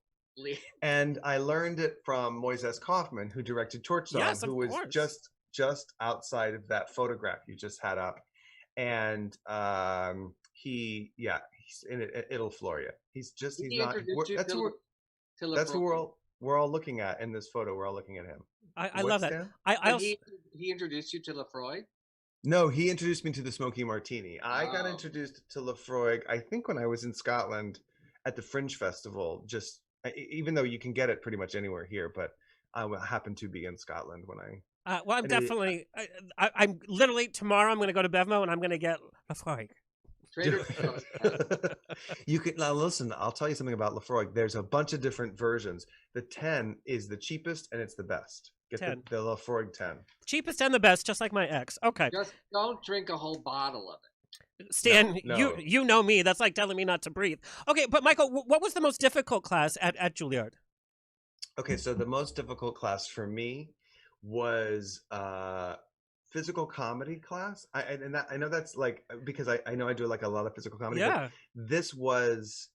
And I learned it from Moises Kaufman, who directed Torch Song, who was just outside of that photograph you just had up, and he's in it. It'll floor you. He's not. That's who we're all looking at in this photo. We're all looking at him. I love that. He introduced you to Lafroig? No, he introduced me to the Smoky Martini. I got introduced to Lafroig, I think, when I was in Scotland at the Fringe Festival. Even though you can get it pretty much anywhere here, but I happened to be in Scotland when I. Well, I'm definitely. I'm literally tomorrow. I'm going to go to Bevmo and I'm going to get Lafroig. You can now listen. I'll tell you something about Lafroig. There's a bunch of different versions. The 10 is the cheapest and it's the best. Get 10. The Lafroig 10. Cheapest and the best, just like my ex. Okay. Just don't drink a whole bottle of it. Stan, no. You know me. That's like telling me not to breathe. Okay, but Michael, what was the most difficult class at Juilliard? Okay, so the most difficult class for me was physical comedy class. I know that's like, because I know I do like a lot of physical comedy. Yeah. This was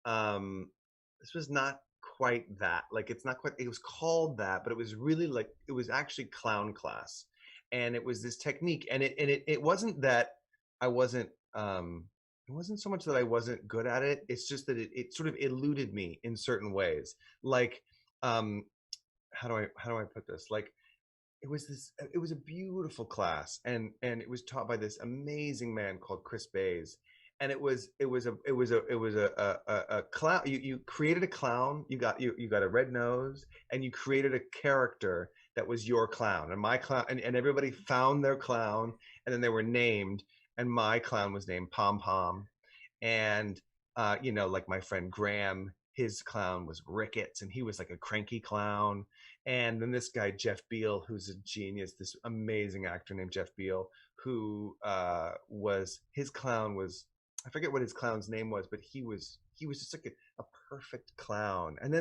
not quite that. Like, it's not quite. It was called that, but it was really like, it was actually clown class, and it was this technique, and it wasn't that I wasn't. It wasn't so much that I wasn't good at it. It's just that it sort of eluded me in certain ways. Like, how do I put this? Like, it was a beautiful class, and it was taught by this amazing man called Chris Bays, and it was a clown. You created a clown. You got a red nose, and you created a character that was your clown, and my clown, and everybody found their clown, and then they were named. And my clown was named Pom Pom, and like my friend Graham, his clown was Ricketts, and he was like a cranky clown. And then this guy Jeff Beal, who's a genius, this amazing actor named Jeff Beal, who his clown was, I forget what his clown's name was, but he was just like a perfect clown. And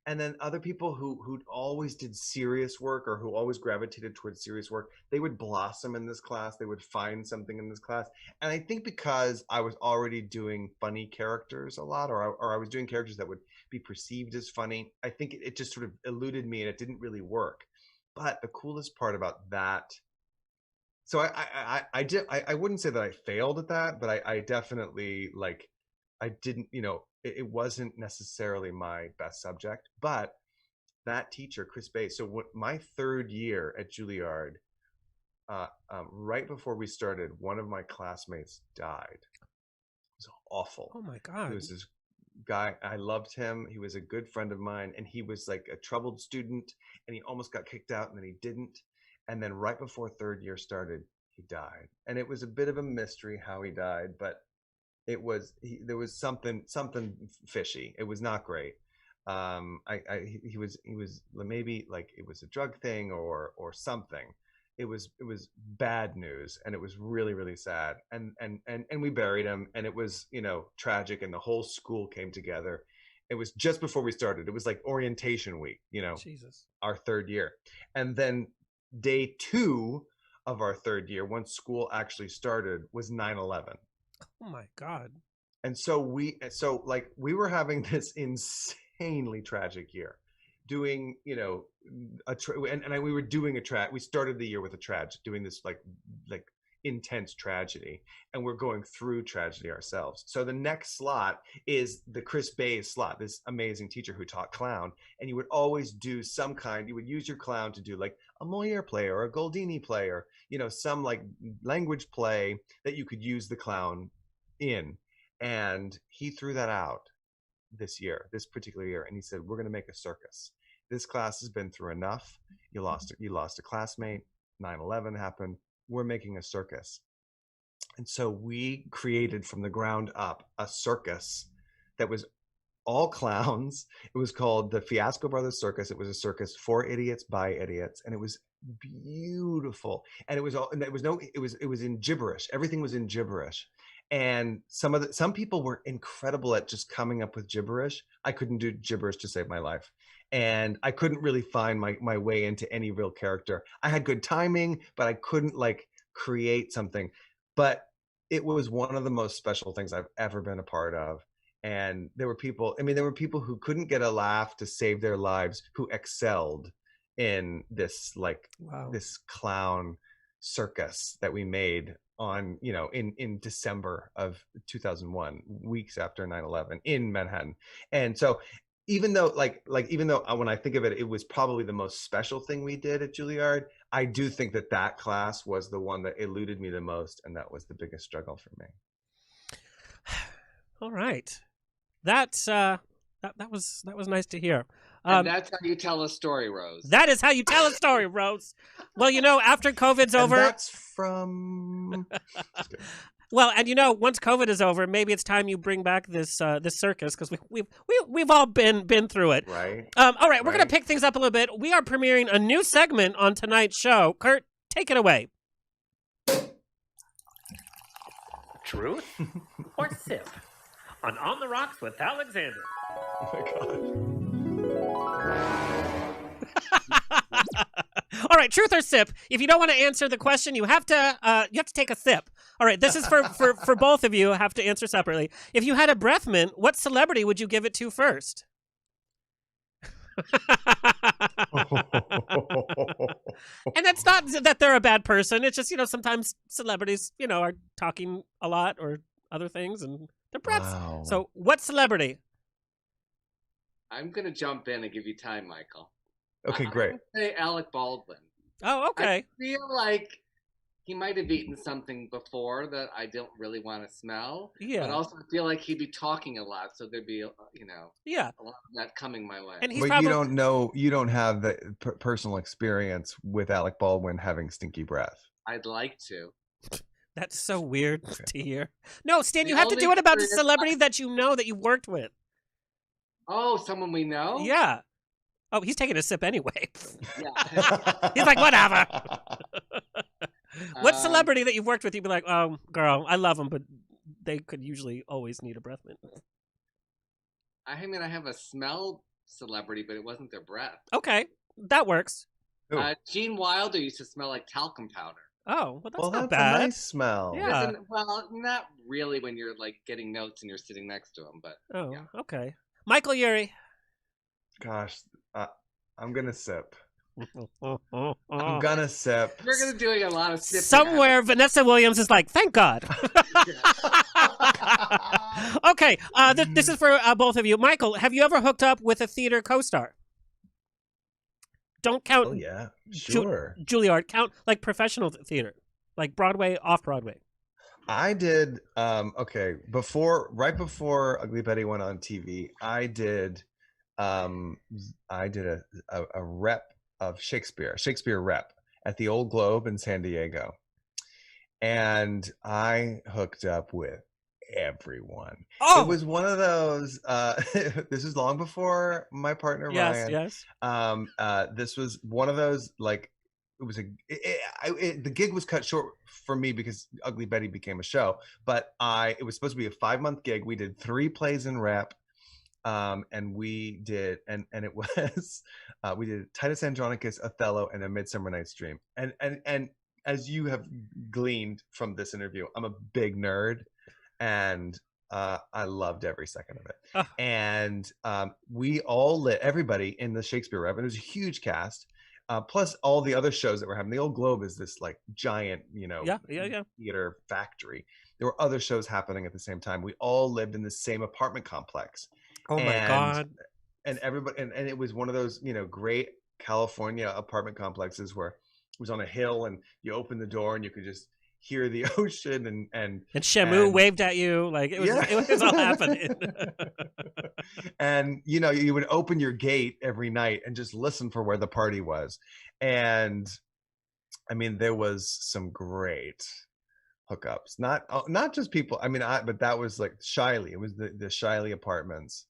And then other people who always did serious work or who always gravitated towards serious work, they would blossom in this class. They would find something in this class. And I think because I was already doing funny characters a lot, or I was doing characters that would be perceived as funny, I think it just sort of eluded me and it didn't really work. But the coolest part about that, so I wouldn't say that I failed at that, but I definitely I didn't, it wasn't necessarily my best subject. But that teacher, Chris Bay, so my third year at Juilliard, right before we started, one of my classmates died. It was awful. Oh my God. It was this guy. I loved him. He was a good friend of mine, and he was like a troubled student, and he almost got kicked out, and then he didn't. And then right before third year started, he died. And it was a bit of a mystery how he died, but there was something fishy. It was not great. He was maybe like it was a drug thing or something. It was bad news, and it was really, really sad. And we buried him, and it was, tragic, and the whole school came together. It was just before we started. It was like orientation week, Jesus. Our third year. And then day 2 of our third year, once school actually started, was 9/11. Oh my God. And so we were having this insanely tragic year, doing, we were doing we started the year with a tragedy, doing this like intense tragedy, and we're going through tragedy ourselves. So the next slot is the Chris Bay slot, this amazing teacher who taught clown, and you would always do you would use your clown to do like a Moliere play or a Goldini play or, some like language play that you could use the clown in. And he threw that out this particular year, and he said, we're going to make a circus. This class has been through enough. You lost a classmate. 9/11 happened. We're making a circus. And so we created from the ground up a circus that was all clowns. It was called the Fiasco Brothers Circus. It was a circus for idiots by idiots, and it was beautiful. And it was in gibberish. Everything was in gibberish. And some people were incredible at just coming up with gibberish. I couldn't do gibberish to save my life. And I couldn't really find my way into any real character. I had good timing, but I couldn't create something. But it was one of the most special things I've ever been a part of. And there were people who couldn't get a laugh to save their lives, who excelled in this this clown circus that we made on, in December of 2001, weeks after 9/11 in Manhattan. And so even though when I think of it, it was probably the most special thing we did at Juilliard, I do think that class was the one that eluded me the most, and that was the biggest struggle for me. All right. That's that was nice to hear. And that's how you tell a story, Rose. That is how you tell a story, Rose. Well, after COVID's over. And that's from. Well, and once COVID is over, maybe it's time you bring back this circus, because we've all been through it. Right. All right, we're gonna pick things up a little bit. We are premiering a new segment on tonight's show. Kurt, take it away. Truth or sip on the Rocks with Alexander. Oh my God. All right, truth or sip. If you don't want to answer the question, you have to take a sip. All right, this is for both of you. Have to answer separately. If you had a breath mint, what celebrity would you give it to first? And that's not that they're a bad person. It's just, sometimes celebrities, are talking a lot or other things, and their breaths. Wow. So what celebrity? I'm going to jump in and give you time, Michael. Okay, great. I'm going to say Alec Baldwin. Oh, okay. I feel like he might have eaten something before that I don't really want to smell. Yeah. But also I feel like he'd be talking a lot, so there'd be, a lot of that coming my way. And he's But probably... you don't have the personal experience with Alec Baldwin having stinky breath. I'd like to. That's so weird to hear. No, Stan, you have to do it about the celebrity that you know that you worked with. Oh, someone we know? Yeah. Oh, he's taking a sip anyway. Yeah. He's like, whatever. What celebrity that you've worked with, you'd be like, oh, girl, I love them, but they could usually always need a breath mint. I mean, I have a smell celebrity, but it wasn't their breath. Okay, that works. Gene Wilder used to smell like talcum powder. Oh, well, that's not that's bad. a nice smell. Yeah. Well, not really when you're like getting notes and you're sitting next to him, but okay. Michael Urie. Gosh, I'm gonna sip. I'm gonna sip. We're gonna doing a lot of sipping. Somewhere Vanessa Williams is like, thank God. Okay, this is for both of you. Michael, have you ever hooked up with a theater co-star? Don't count. Oh yeah, sure. Juilliard, count like professional theater, like Broadway, off Broadway. I did. Okay, right before Ugly Betty went on TV, I did a rep of Shakespeare rep at the Old Globe in San Diego, and I hooked up with everyone. It was one of those this is long before my partner Ryan. This was one of those, like, it was the gig was cut short for me because Ugly Betty became a show, but it was supposed to be a 5-month gig. We did 3 plays in rep, and we did and it was we did Titus Andronicus, Othello, and A Midsummer Night's Dream, and as you have gleaned from this interview, I'm a big nerd. And I loved every second of it. And we all everybody in the Shakespeare rep, and it was a huge cast, plus all the other shows that were happening. The Old Globe is this like giant, theater factory. There were other shows happening at the same time. We all lived in the same apartment complex. Oh my God. And everybody, and it was one of those, great California apartment complexes where it was on a hill, and you open the door and you could just hear the ocean, and Shamu waved at you, like it was all happening. And you would open your gate every night and just listen for where the party was. And I mean, there was some great hookups, not just people. I mean, but that was like Shiley. It was the Shiley apartments.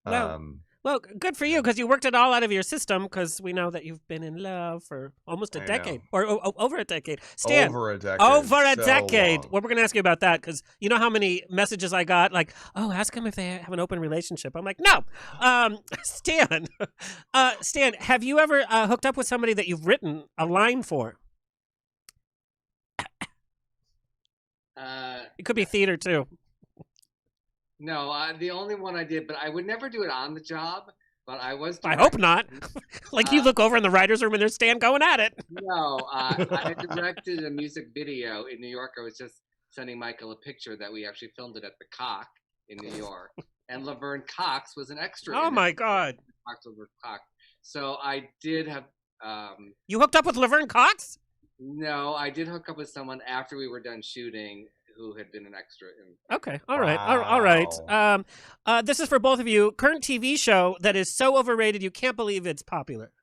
Well, good for you, because you worked it all out of your system, because we know that you've been in love for almost a decade, or over a decade. Stan, over a decade. Well, we're going to ask you about that, because you know how many messages I got, like, oh, ask them if they have an open relationship. I'm like, no. Stan, have you ever hooked up with somebody that you've written a line for? It could be theater, too. No, the only one I did, but I would never do it on the job. But I was. I hope not. Like you look over in the writer's room and there's Stan going at it. No, I directed a music video in New York. I was just sending Michael a picture that we actually filmed it at the Cock in New York, and Laverne Cox was an extra. Oh my God! Cox. So I did have. You hooked up with Laverne Cox? No, I did hook up with someone after we were done shooting, who had been an extra. Okay, all right, all right. This is for both of you. Current TV show that is so overrated you can't believe it's popular.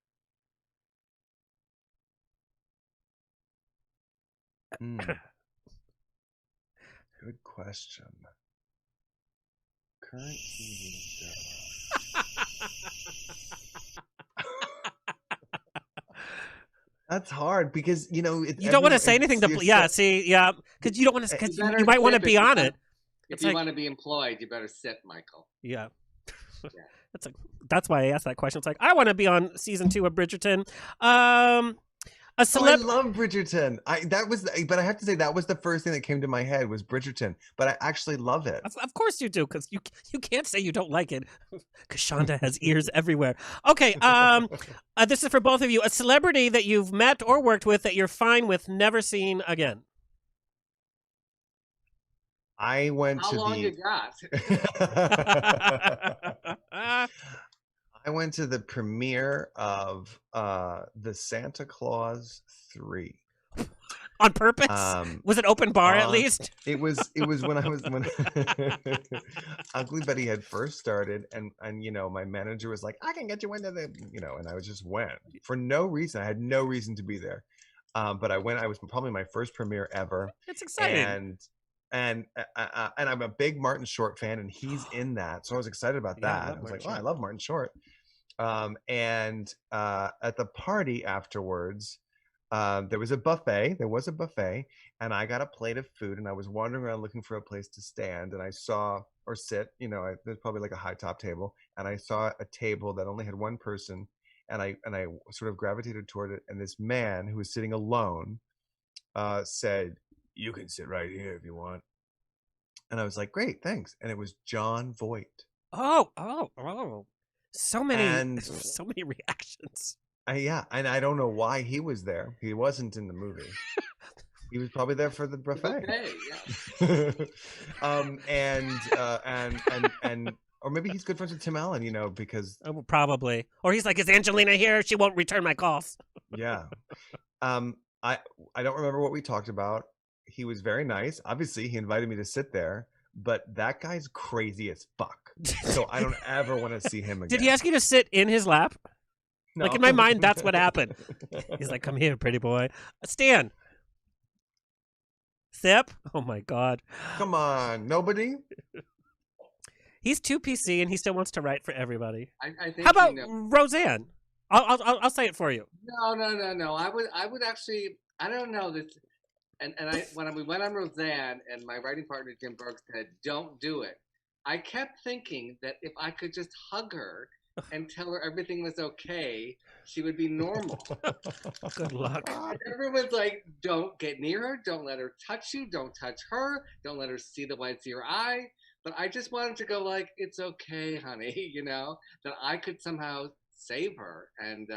Good question. Current TV show. That's hard because you don't want to say anything to because you don't want to, because you might want to be on it. If you want to be employed, you better sit, Michael. Yeah. That's why I asked that question. It's like, I want to be on season 2 of Bridgerton. I love Bridgerton. But I have to say that was the first thing that came to my head was Bridgerton. But I actually love it. Of course you do, because you can't say you don't like it. Because Shonda has ears everywhere. Okay, this is for both of you. A celebrity that you've met or worked with that you're fine with never seeing again. I went How to long you got? I went to the premiere of the Santa Claus 3. On purpose? Was it open bar at least? It was when Ugly Betty had first started, and my manager was like, I can get you into the and I just went for no reason. I had no reason to be there, but I went. I was probably my first premiere ever. It's exciting. And I'm a big Martin Short fan, and he's in that, so I was excited about that. I was like, I love Martin Short. And at the party afterwards, there was a buffet. There was a buffet, and I got a plate of food, and I was wandering around looking for a place to stand, and I saw or sit. There's probably like a high top table, and I saw a table that only had one person, and I sort of gravitated toward it, and this man who was sitting alone said, "You can sit right here if you want." And I was like, "Great, thanks." And it was John Voight. Oh. So many And reactions. yeah, and I don't know why he was there. He wasn't in the movie. He was probably there for the buffet. Okay, yeah. And or maybe he's good friends with Tim Allen, because Probably. Or he's like, is Angelina here? She won't return my calls. yeah. I don't remember what we talked about. He was very nice. Obviously, he invited me to sit there, but that guy's crazy as fuck. So I don't ever want to see him again. Did he ask you to sit in his lap? No. Like in my mind, that's what happened. He's like, come here, pretty boy. Stan. Sip? Oh my God. Come on, nobody? He's too PC and he still wants to write for everybody. I think. How about Roseanne? I'll say it for you. No. I would actually. I don't know this. When we went on Roseanne, and my writing partner Jim Burke said, "Don't do it," I kept thinking that if I could just hug her and tell her everything was okay, she would be normal. Good luck. And everyone's like, "Don't get near her. Don't let her touch you. Don't touch her. Don't let her see the whites of your eye." But I just wanted to go like, "It's okay, honey," that I could somehow save her. And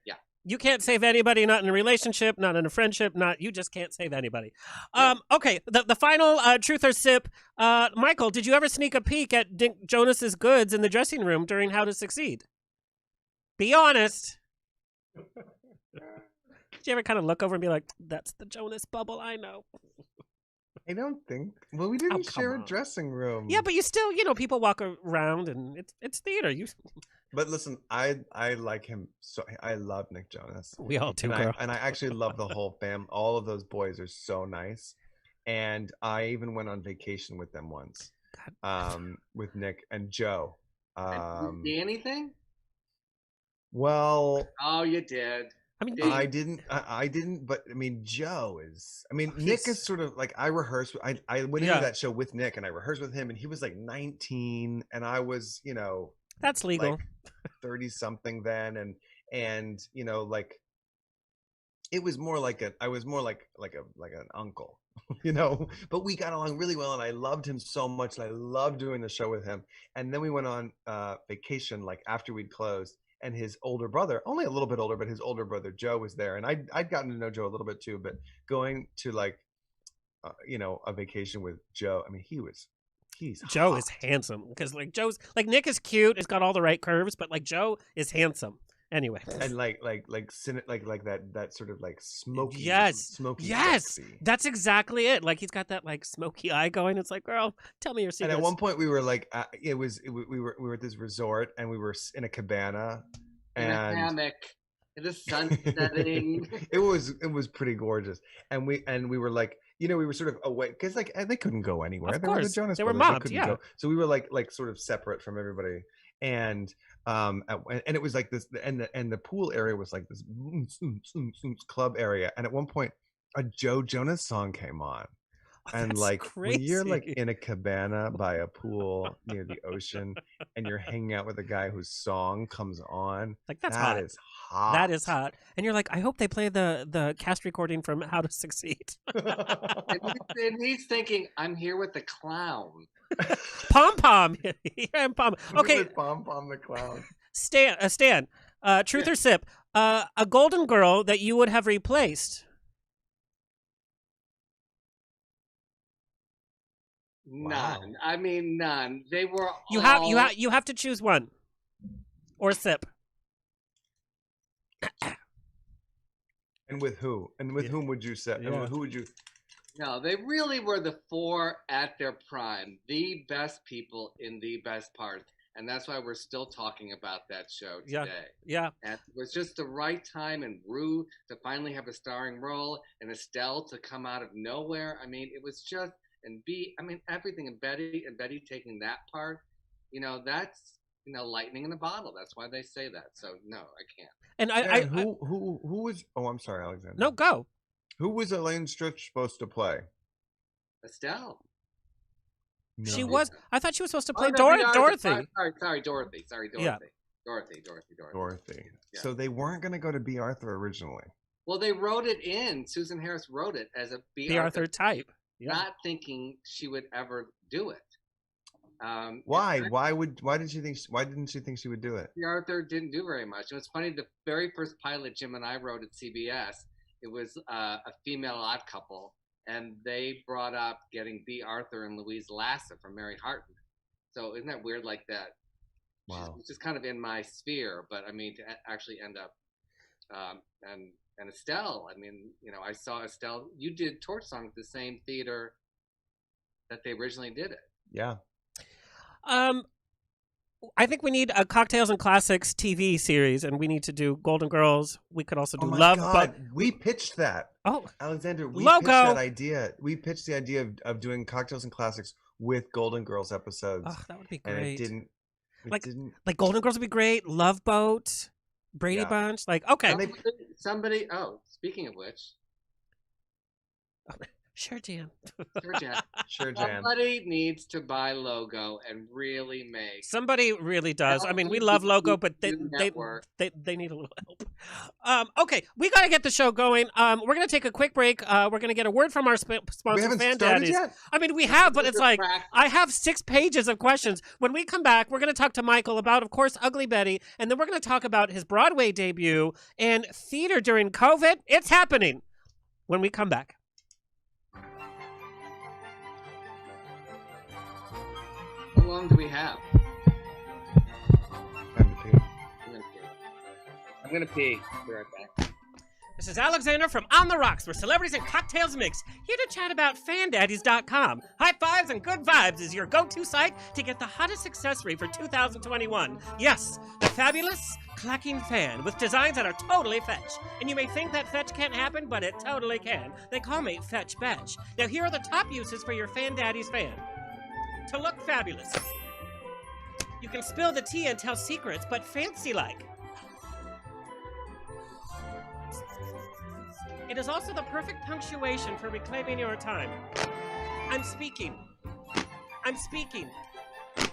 yeah. You can't save anybody, not in a relationship, not in a friendship, you just can't save anybody. Okay, the final truth or sip. Michael, did you ever sneak a peek at Dick Jonas's goods in the dressing room during How to Succeed? Be honest. Did you ever kind of look over and be like, that's the Jonas bubble I know? I don't think. Well, we didn't share a dressing room. Yeah, but you still, people walk around and it's theater. But listen, I like him so. I love Nick Jonas. We all do, and girl. I actually love the whole fam. All of those boys are so nice, and I even went on vacation with them once, with Nick and Joe. Did you see anything? Well, oh, you did. I mean, I didn't. But I mean, Joe is. I mean, Nick is sort of like I rehearsed. I went into that show with Nick, and I rehearsed with him, and he was like 19, and I was, that's legal. Like 30 something then, and like it was more like I was more like an uncle, But we got along really well, and I loved him so much, and I loved doing the show with him. And then we went on vacation like after we'd closed. And his older brother, only a little bit older, but his older brother Joe was there, and I'd gotten to know Joe a little bit too. But going to like, a vacation with Joe, I mean, Joe hot. Is handsome because like Nick is cute, it's got all the right curves, but like Joe is handsome. Anyway, and like that sort of like smoky, smoky. Yes, sexy. That's exactly it. Like he's got that like smoky eye going. It's like, girl, tell me your secrets. And at one point we were like, we were at this resort, and we were in a cabana, in a hammock, in the sun setting. it was pretty gorgeous, and we were like, we were sort of away because like they couldn't go anywhere. Of course, they were the Jonas they were Brothers. mobbed. Yeah, go. So we were like sort of separate from everybody, and it was like this, and the pool area was like this club area, and at one point a Joe Jonas song came on. And like crazy. When you're like in a cabana by a pool near the ocean, and you're hanging out with a guy whose song comes on, like that's hot. That is hot. And you're like, I hope they play the cast recording from How to Succeed. and he's thinking, I'm here with the clown. Pom Pom. Pom. Okay. Pom Pom the clown. Stan. Truth or sip? A Golden Girl that you would have replaced. None. Wow. I mean, none. They were. You have to choose one, or sip. And with who? And with whom would you say? Yeah. And who would you? No, they really were the four at their prime, the best people in the best parts, and that's why we're still talking about that show today. Yeah. And it was just the right time, and Rue to finally have a starring role, and Estelle to come out of nowhere. I mean, it was just. And everything, and Betty taking that part, that's, lightning in a bottle. That's why they say that. So, no, I can't. And who was? Oh, I'm sorry, Alexander. No, go. Who was Elaine Stritch supposed to play? Estelle. No. She was. I thought she was supposed to play no, Dorothy. Sorry, Dorothy. Yeah. Dorothy. Yeah. So they weren't going to go to B. Arthur originally. Well, they wrote it in. Susan Harris wrote it as a B. Arthur type. Yeah. Not thinking she would ever do it. Why? Why didn't she think she would do it? B. Arthur didn't do very much. It was funny. The very first pilot Jim and I wrote at CBS, it was a female odd couple, and they brought up getting B. Arthur and Louise Lasser from Mary Hartman. So isn't that weird? Like that. Wow. It's just kind of in my sphere, but I mean to actually end up and Estelle. I mean, I saw Estelle. You did Torch Song at the same theater that they originally did it. Yeah. I think we need a Cocktails and Classics TV series, and we need to do Golden Girls. We could also do God. but we pitched that. Oh, Alexander, we logo. pitched that idea. We pitched the idea of doing Cocktails and Classics with Golden Girls episodes. Oh, that would be great. And it didn't. Like Golden Girls would be great. Love Boat, Brady Bunch. Like, okay. Somebody. Oh, speaking of which. Sure, Jan. Sure, Jan. Somebody needs to buy Logo and really make. Somebody really does. I mean, we love Logo, but they need a little help. Okay, we got to get the show going. We're going to take a quick break. We're going to get a word from our sponsor, Fan Daddies. Yet? I mean, we have, but it's like I have 6 pages of questions. When we come back, we're going to talk to Michael about, of course, Ugly Betty, and then we're going to talk about his Broadway debut and theater during COVID. It's happening when we come back. How long do we have? Time to pee. I'm gonna pee. Be right back. This is Alexander from On the Rocks, where celebrities and cocktails mix. Here to chat about FanDaddies.com. High fives and good vibes is your go-to site to get the hottest accessory for 2021. Yes, the fabulous clacking fan with designs that are totally fetch. And you may think that fetch can't happen, but it totally can. They call me Fetch Betch. Now here are the top uses for your FanDaddies fan. To look fabulous. You can spill the tea and tell secrets, but fancy-like. It is also the perfect punctuation for reclaiming your time. I'm speaking. I'm speaking.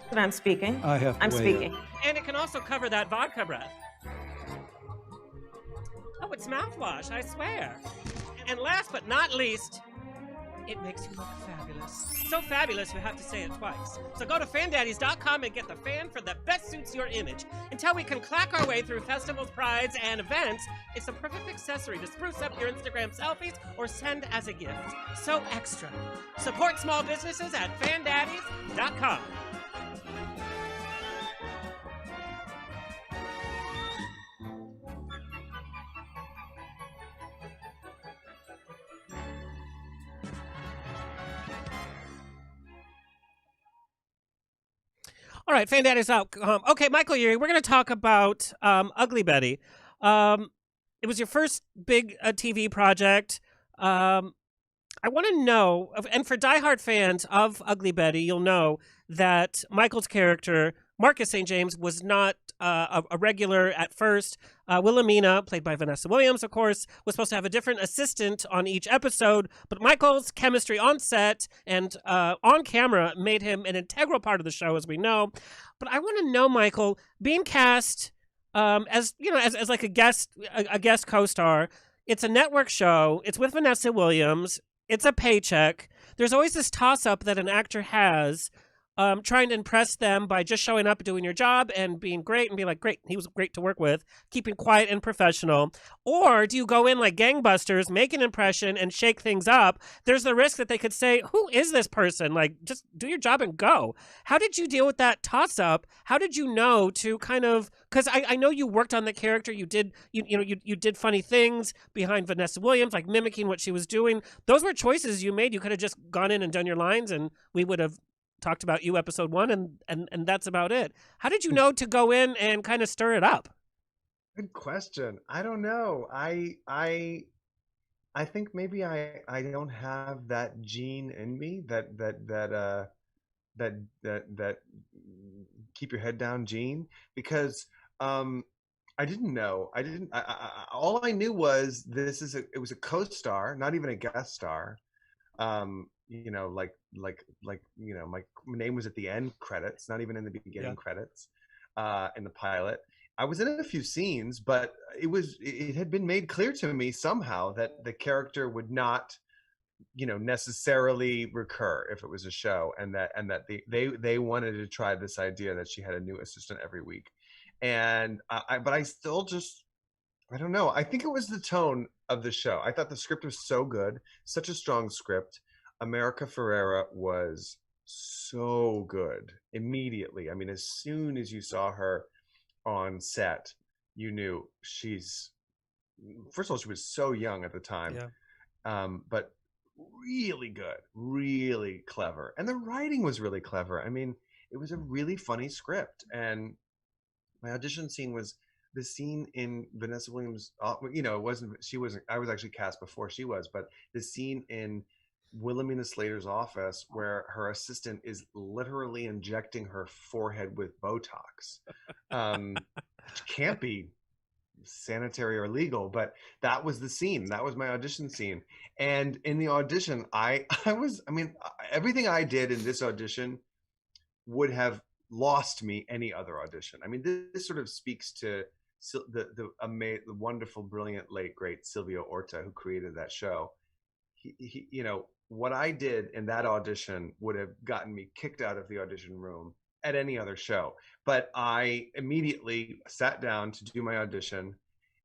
But I'm speaking. I'm speaking. And it can also cover that vodka breath. Oh, it's mouthwash, I swear. And last but not least, it makes you look fabulous. So fabulous, you have to say it twice. So go to FanDaddies.com and get the fan for that best suits your image. Until we can clack our way through festivals, prides, and events, it's the perfect accessory to spruce up your Instagram selfies or send as a gift. So extra. Support small businesses at FanDaddies.com. All right, FanDaddies out. Okay, Michael Urie, we're going to talk about Ugly Betty. It was your first big TV project. I want to know, and for diehard fans of Ugly Betty, you'll know that Michael's character, Marcus St. James, was not a regular at first. Wilhelmina, played by Vanessa Williams, of course, was supposed to have a different assistant on each episode, but Michael's chemistry on set and on camera made him an integral part of the show, as we know. But I want to know, Michael, being cast as like a guest co-star, it's a network show, it's with Vanessa Williams, it's a paycheck. There's always this toss-up that an actor has trying to impress them by just showing up, doing your job, and being great, and be like, great, he was great to work with, keeping quiet and professional. Or do you go in like gangbusters, make an impression, and shake things up? There's the risk that they could say, who is this person? Like, just do your job and go. How did you deal with that toss-up? How did you know to kind of, because I know you worked on the character, you did funny things behind Vanessa Williams, like mimicking what she was doing. Those were choices you made. You could have just gone in and done your lines, and we would have talked about you episode 1 and that's about it. How did you know to go in and kind of stir it up? Good question. I don't know. I think maybe I don't have that gene in me that keep your head down gene, because I I didn't know. All I knew was it was a co-star, not even a guest star. You know, you know, my name was at the end credits, not even in the beginning credits, in the pilot. I was in a few scenes, but it had been made clear to me somehow that the character would not, you know, necessarily recur if it was a show, and that they wanted to try this idea that she had a new assistant every week. And but I still just, I don't know. I think it was the tone of the show. I thought the script was so good, such a strong script. America Ferrera was so good immediately. I mean, as soon as you saw her on set, you knew she's, first of all, she was so young at the time, but really good, really clever. And the writing was really clever. I mean, it was a really funny script. And my audition scene was the scene in Vanessa Williams, you know, I was actually cast before she was, but the scene in Wilhelmina Slater's office where her assistant is literally injecting her forehead with Botox, which can't be sanitary or legal, but that was the scene. That was my audition scene. And in the audition, I mean, everything I did in this audition would have lost me any other audition. I mean, this sort of speaks to the wonderful, brilliant, late, great Silvio Orta, who created that show. He, you know, what I did in that audition would have gotten me kicked out of the audition room at any other show. But I immediately sat down to do my audition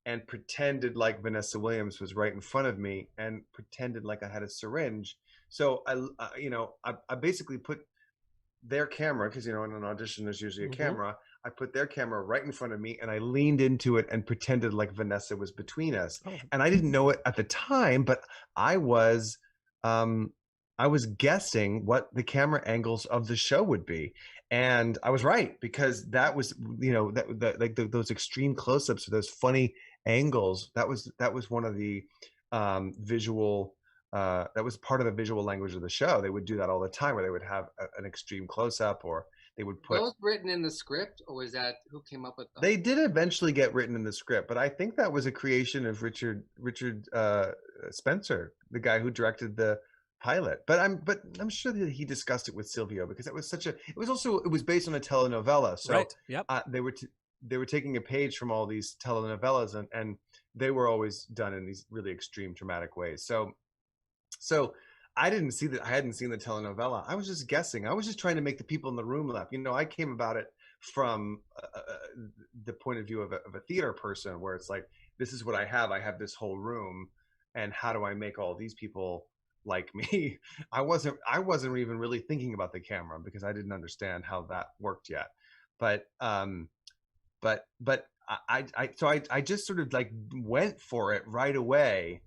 and pretended like Vanessa Williams was right in front of me and pretended like I had a syringe. So I basically put their camera, because, you know, in an audition there's usually a camera. I put their camera right in front of me and I leaned into it and pretended like Vanessa was between us. And I didn't know it at the time, but I was guessing what the camera angles of the show would be. And I was right, because that was, you know, those extreme close-ups, those funny angles, that was one of the visual, that was part of the visual language of the show. They would do that all the time, where they would have an extreme close-up, or they would put those written in the script, or was that who came up with them? They did eventually get written in the script, but I think that was a creation of Richard Spencer, the guy who directed the pilot. But I'm sure that he discussed it with Silvio, because it was it was based on a telenovela. So they were taking a page from all these telenovelas, and they were always done in these really extreme, dramatic ways. So I hadn't seen the telenovela. I was just guessing. I was just trying to make the people in the room laugh. You know, I came about it from the point of view of a theater person, where it's like, this is what I have. I have this whole room, and how do I make all these people like me? I wasn't even really thinking about the camera, because I didn't understand how that worked yet. But I just sort of like went for it right away.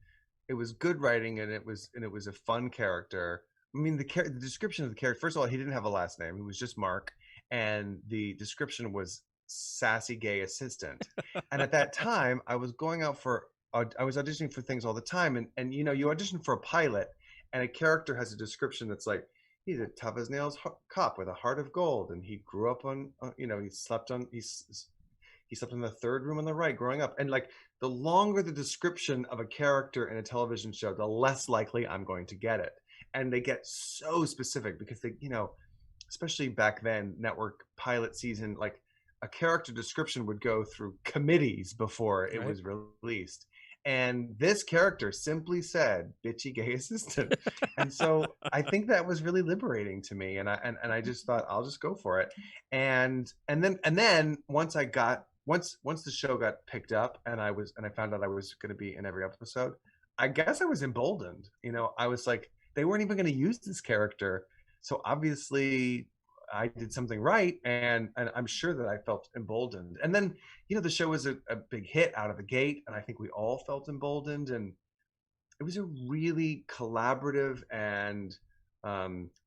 It was good writing, and it was a fun character. I mean, the description of the character, first of all, he didn't have a last name. He was just Mark. And the description was sassy gay assistant. And at that time, I was auditioning for things all the time. And you know, you audition for a pilot, and a character has a description that's like, he's a tough as nails cop with a heart of gold. And he grew up on, you know, he slept in the third room on the right growing up. And like, the longer the description of a character in a television show, the less likely I'm going to get it. And they get so specific, because they, you know, especially back then, network pilot season, like a character description would go through committees before it was released. And this character simply said, bitchy gay assistant. And so I think that was really liberating to me. And I just thought, I'll just go for it. And then once the show got picked up, and I found out I was going to be in every episode, I guess I was emboldened. You know, I was like, they weren't even going to use this character. So obviously I did something right, and I'm sure that I felt emboldened. And then, you know, the show was a big hit out of the gate, and I think we all felt emboldened. And it was a really collaborative and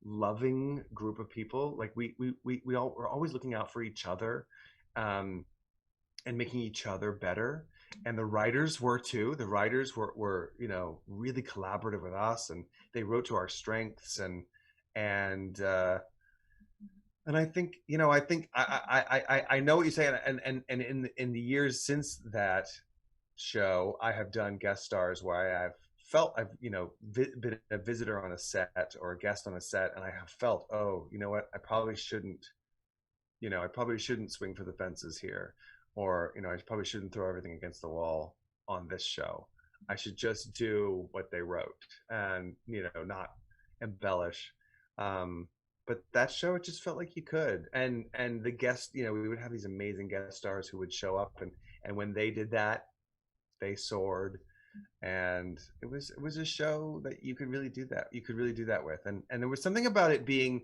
loving group of people. Like we all were always looking out for each other, and making each other better. And the writers were too. The writers were, you know, really collaborative with us, and they wrote to our strengths, and And I think, I know what you're saying. And in the years since that show, I have done guest stars where I've felt I've, been a visitor on a set or a guest on a set. And I have felt, oh, you know what? I probably shouldn't swing for the fences here. Or, I probably shouldn't throw everything against the wall on this show. I should just do what they wrote and, not embellish. But that show, it just felt like you could. And the guests, we would have these amazing guest stars who would show up, and when they did that, they soared. And it was a show that you could really do that. You could really do that with. And there was something about it being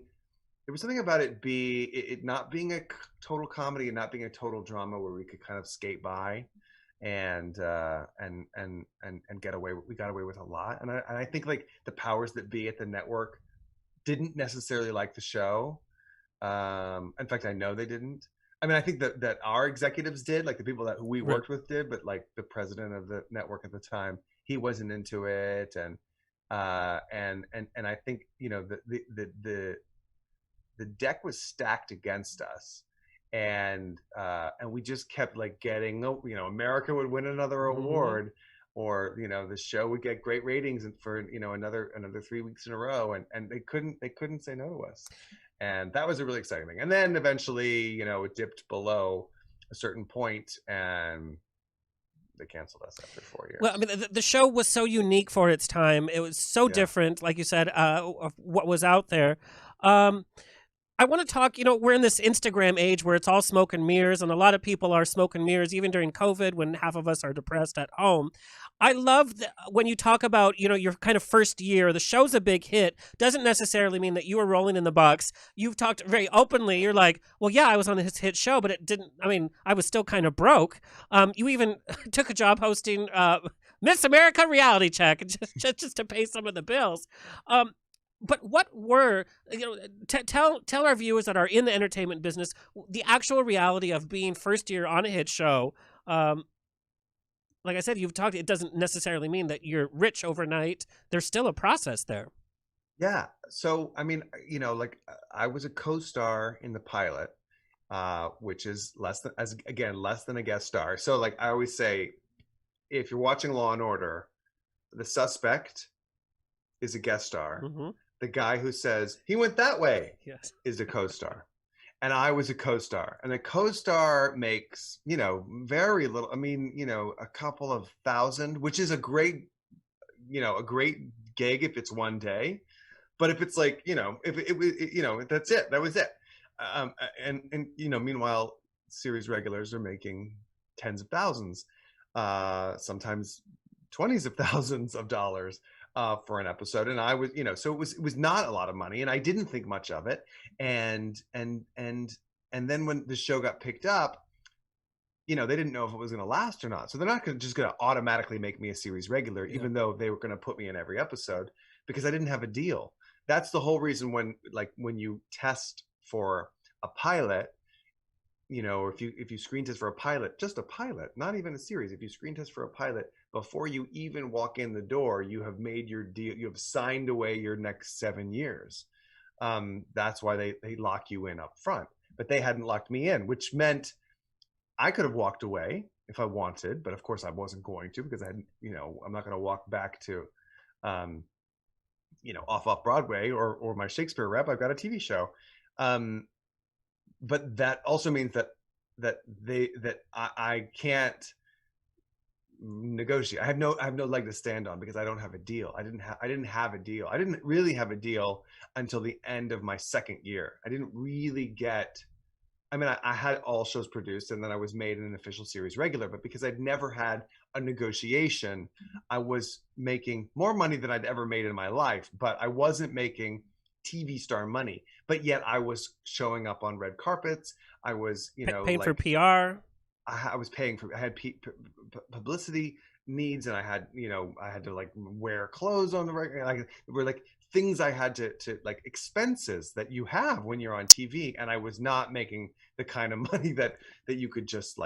it not being a total comedy and not being a total drama where we could kind of skate by and get away. We got away with a lot. And I think like the powers that be at the network didn't necessarily like the show. In fact, I know they didn't. I mean, I think that our executives did, like the people who we worked with did, but like the president of the network at the time, he wasn't into it. And I think, the deck was stacked against us. And we just kept like getting, America would win another award, or the show would get great ratings for another 3 weeks in a row, and they couldn't say no to us, and that was a really exciting thing. And then eventually, it dipped below a certain point, and they canceled us after 4 years. Well, I mean, the show was so unique for its time. It was so different, like you said, of what was out there. I want to talk, we're in this Instagram age where it's all smoke and mirrors, and a lot of people are smoke and mirrors, even during COVID when half of us are depressed at home. I love when you talk about, your kind of first year, the show's a big hit, doesn't necessarily mean that you were rolling in the bucks. You've talked very openly. You're like, well, yeah, I was on this hit show, but it didn't, I was still kind of broke. You even took a job hosting Miss America Reality Check just to pay some of the bills. But what were, tell our viewers that are in the entertainment business the actual reality of being first year on a hit show. Like I said, it doesn't necessarily mean that you're rich overnight. There's still a process there. Yeah. So, I mean, I was a co-star in the pilot, which is less than a guest star. So like I always say, if you're watching Law and Order, the suspect is a guest star. Mm-hmm. The guy who says he went that way is a co-star. And I was a co-star. And a co-star makes, very little. I mean, a couple of thousand, which is a great gig if it's one day. But if it's like, if it that's it. That was it. And meanwhile, series regulars are making tens of thousands, sometimes 20s of thousands of dollars. For an episode, and I was, so it was not a lot of money, and I didn't think much of it, and then when the show got picked up, they didn't know if it was going to last or not, so they're not just going to automatically make me a series regular, even though they were going to put me in every episode, because I didn't have a deal. That's the whole reason when you test for a pilot, or if you screen test for a pilot, just a pilot, not even a series, if you screen test for a pilot, before you even walk in the door, you have made your deal, you have signed away your next 7 years. That's why they lock you in up front. But they hadn't locked me in, which meant I could have walked away if I wanted, but of course I wasn't going to, because I'm not going to walk back to, off Broadway or my Shakespeare rep. I've got a TV show. But that also means that I can't negotiate. I have no leg to stand on because I don't have a deal. I didn't have a deal. I didn't really have a deal until the end of my second year. I didn't really get. I mean, I had all shows produced, and then I was made an official series regular. But because I'd never had a negotiation, I was making more money than I'd ever made in my life. But I wasn't making TV star money. But yet I was showing up on red carpets. I was, paying for PR. I was paying for. I had publicity needs, and I had, I had to like wear clothes on the regular. Like were like things I had to like expenses that you have when you're on TV, and I was not making the kind of money that you could just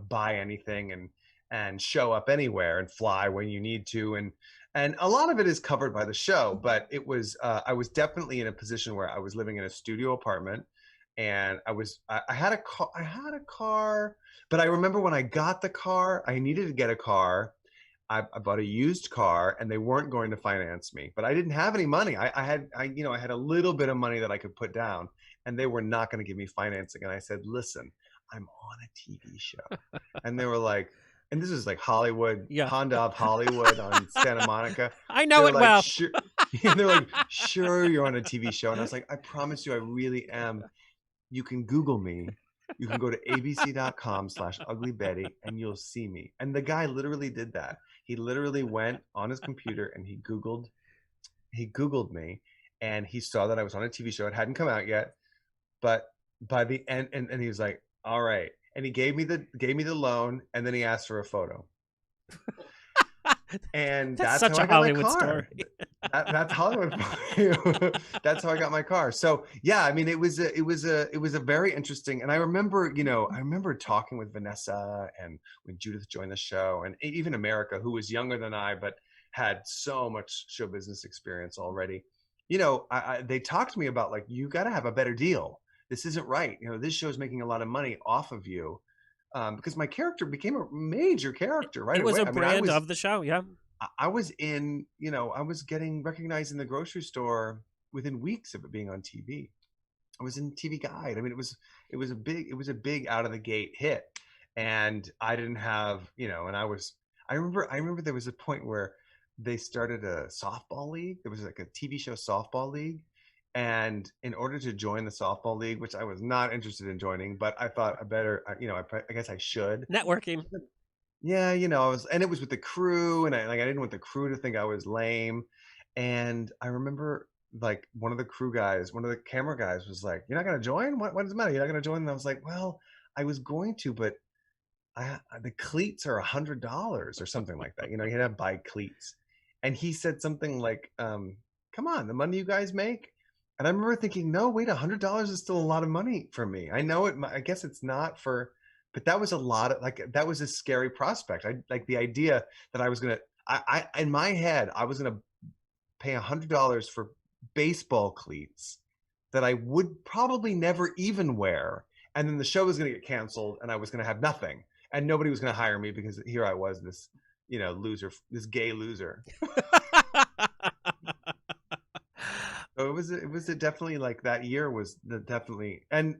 buy anything and show up anywhere and fly when you need to, And a lot of it is covered by the show, but it was I was definitely in a position where I was living in a studio apartment, and I had a car, but I remember when I got the car, I needed to get a car. I bought a used car, and they weren't going to finance me, but I didn't have any money. I had a little bit of money that I could put down, and they were not going to give me financing. And I said, listen, I'm on a TV show. And they were like, and this is like Hollywood, Honda of Hollywood on Santa Monica. I know it well. Sure. They're like, sure, you're on a TV show. And I was like, I promise you, I really am. You can Google me. You can go to abc.com/uglybetty and you'll see me. And the guy literally did that. He literally went on his computer and he Googled me, and he saw that I was on a TV show. It hadn't come out yet, but by the end, and he was like, all right. And he gave me the loan, and then he asked for a photo. And that's such how a I got Hollywood my car. story. That's Hollywood. That's how I got my car. So yeah, I mean, it was a very interesting. And I remember talking with Vanessa and when Judith joined the show, and even America, who was younger than I but had so much show business experience already. They talked to me about, like, you got to have a better deal. This isn't right. This show's making a lot of money off of you. Because my character became a major character right away. It was a brand of the show, yeah. I was I was getting recognized in the grocery store within weeks of it being on TV. I was in TV Guide. I mean, it was a big out of the gate hit, and I didn't have, and I remember there was a point where they started a softball league. There was like a TV show softball league. And in order to join the softball league, which I was not interested in joining, but I thought I guess I should. Networking. Yeah, and it was with the crew, and I didn't want the crew to think I was lame. And I remember, like, one of the camera guys was like, "You're not going to join? What does it matter? You're not going to join?" And I was like, "Well, I was going to, but the cleats are $100 or something like that. You had to buy cleats." And he said something like, "Come on, the money you guys make." And I remember thinking, no, wait, $100 is still a lot of money for me. I know it. I guess it's not for, but that was a lot of, like, that was a scary prospect. I like the idea that I was gonna, in my head, I was gonna pay $100 for baseball cleats that I would probably never even wear, and then the show was gonna get canceled, and I was gonna have nothing, and nobody was gonna hire me because here I was, this, loser, this gay loser. So it was definitely, like, that year was definitely, and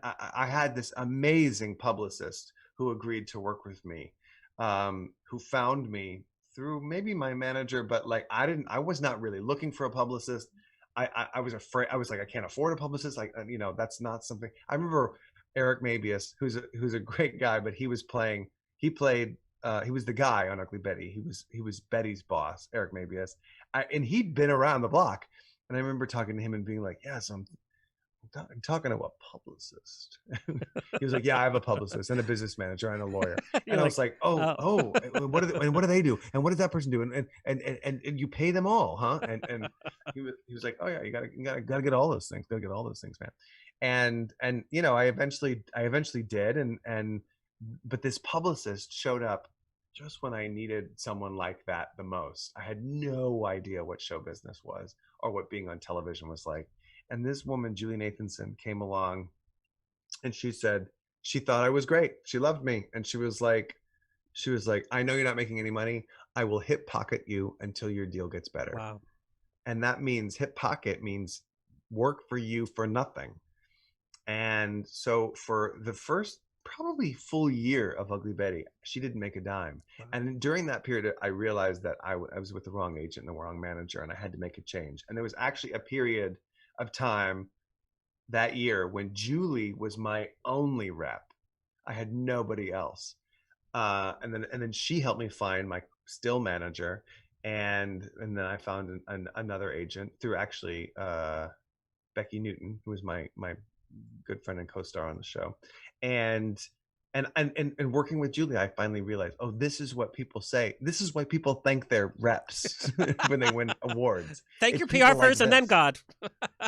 I had this amazing publicist who agreed to work with me, who found me through maybe my manager, but, like, I was not really looking for a publicist. I was afraid. I was like, I can't afford a publicist. Like, that's not something. I remember Eric Mabius, who's a great guy, but he was the guy on Ugly Betty. He was Betty's boss, Eric Mabius, and he'd been around the block. And I remember talking to him and being like, yes, I'm talking to a publicist. He was like, yeah, I have a publicist and a business manager and a lawyer. And I was like, oh, what do they do? And what does that person do? And you pay them all, huh? And he was like, oh yeah, you gotta get all those things. Gotta get all those things, man. And I eventually did. But this publicist showed up just when I needed someone like that the most. I had no idea what show business was or what being on television was like. And this woman, Julie Nathanson, came along, and she said she thought I was great. She loved me. And she was like, I know you're not making any money. I will hip pocket you until your deal gets better. Wow. And that means hip pocket means work for you for nothing. And so for the first probably full year of Ugly Betty, she didn't make a dime. Wow. And during that period, I realized that I was with the wrong agent and the wrong manager, and I had to make a change. And there was actually a period of time that year when Julie was my only rep. I had nobody else. And then she helped me find my still manager. And then I found another agent through actually Becky Newton, who was my good friend and co-star on the show. And working with Julie, I finally realized, oh, this is what people say. This is why people thank their reps when they win awards. Thank your PR first, and then God.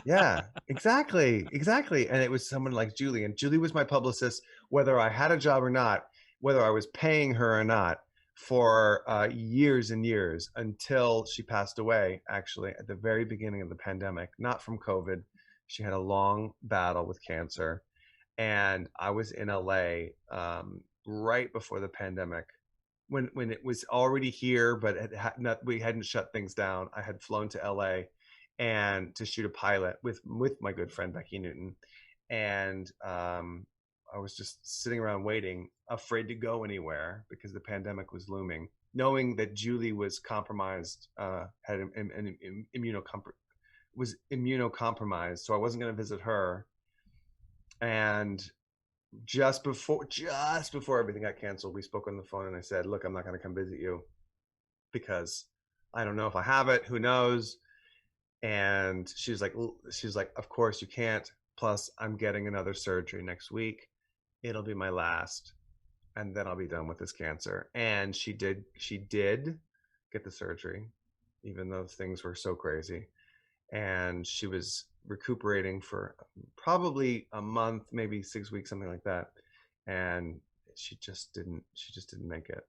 Yeah, exactly. And it was someone like Julie, and Julie was my publicist, whether I had a job or not, whether I was paying her or not. for years and years until she passed away, actually, at the very beginning of the pandemic, not from COVID. She had a long battle with cancer. And I was in LA right before the pandemic, when it was already here, but we hadn't shut things down. I had flown to LA and to shoot a pilot with my good friend Becky Newton. And I was just sitting around waiting, afraid to go anywhere because the pandemic was looming, knowing that Julie was compromised, had an immunocompromised, so I wasn't going to visit her. And just before everything got canceled, we spoke on the phone, and I said, "Look, I'm not going to come visit you because I don't know if I have it. Who knows?" And she's like, "Of course you can't. Plus, I'm getting another surgery next week. It'll be my last, and then I'll be done with this cancer." And she did get the surgery, even though things were so crazy. And she was recuperating for probably a month, maybe 6 weeks, something like that. And she just didn't make it.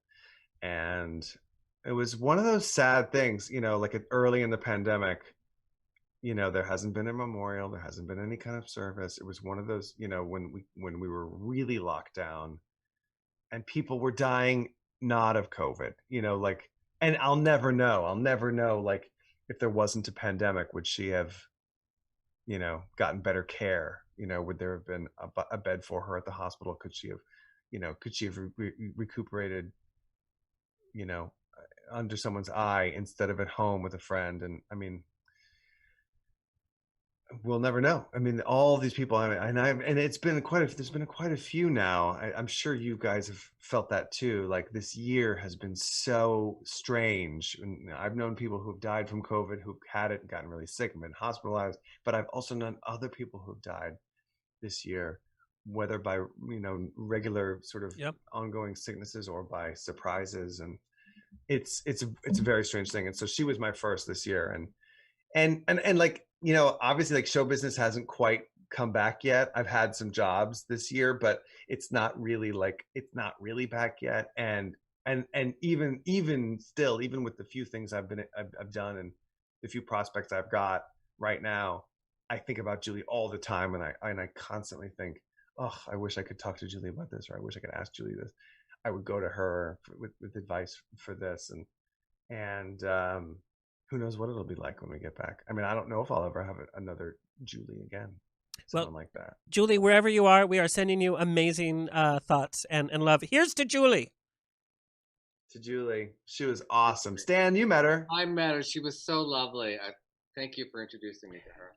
And it was one of those sad things, like early in the pandemic, there hasn't been a memorial, there hasn't been any kind of service. It was one of those, when we were really locked down and people were dying, not of COVID, and I'll never know, like, if there wasn't a pandemic, would she have, gotten better care? Would there have been a bed for her at the hospital? Could she have, recuperated, under someone's eye instead of at home with a friend? And I mean, we'll never know. I mean, all these people, and there's been quite a few now. I'm sure you guys have felt that too. Like, this year has been so strange. And I've known people who've died from COVID, who've had it and gotten really sick and been hospitalized. But I've also known other people who've died this year, whether by, regular sort of ongoing sicknesses or by surprises. And it's a very strange thing. And so she was my first this year. And like, obviously, like, show business hasn't quite come back yet. I've had some jobs this year, but it's not really back yet. And even still, even with the few things I've done and the few prospects I've got right now, I think about Julie all the time, and I constantly think, oh, I wish I could talk to Julie about this, or I wish I could ask Julie this. I would go to her with advice for this, and who knows what it'll be like when we get back. I mean, I don't know if I'll ever have another Julie again. Something like that. Julie, wherever you are, we are sending you amazing thoughts and love. Here's to Julie. To Julie. She was awesome. Stan, you met her. I met her. She was so lovely. Thank you for introducing me to her.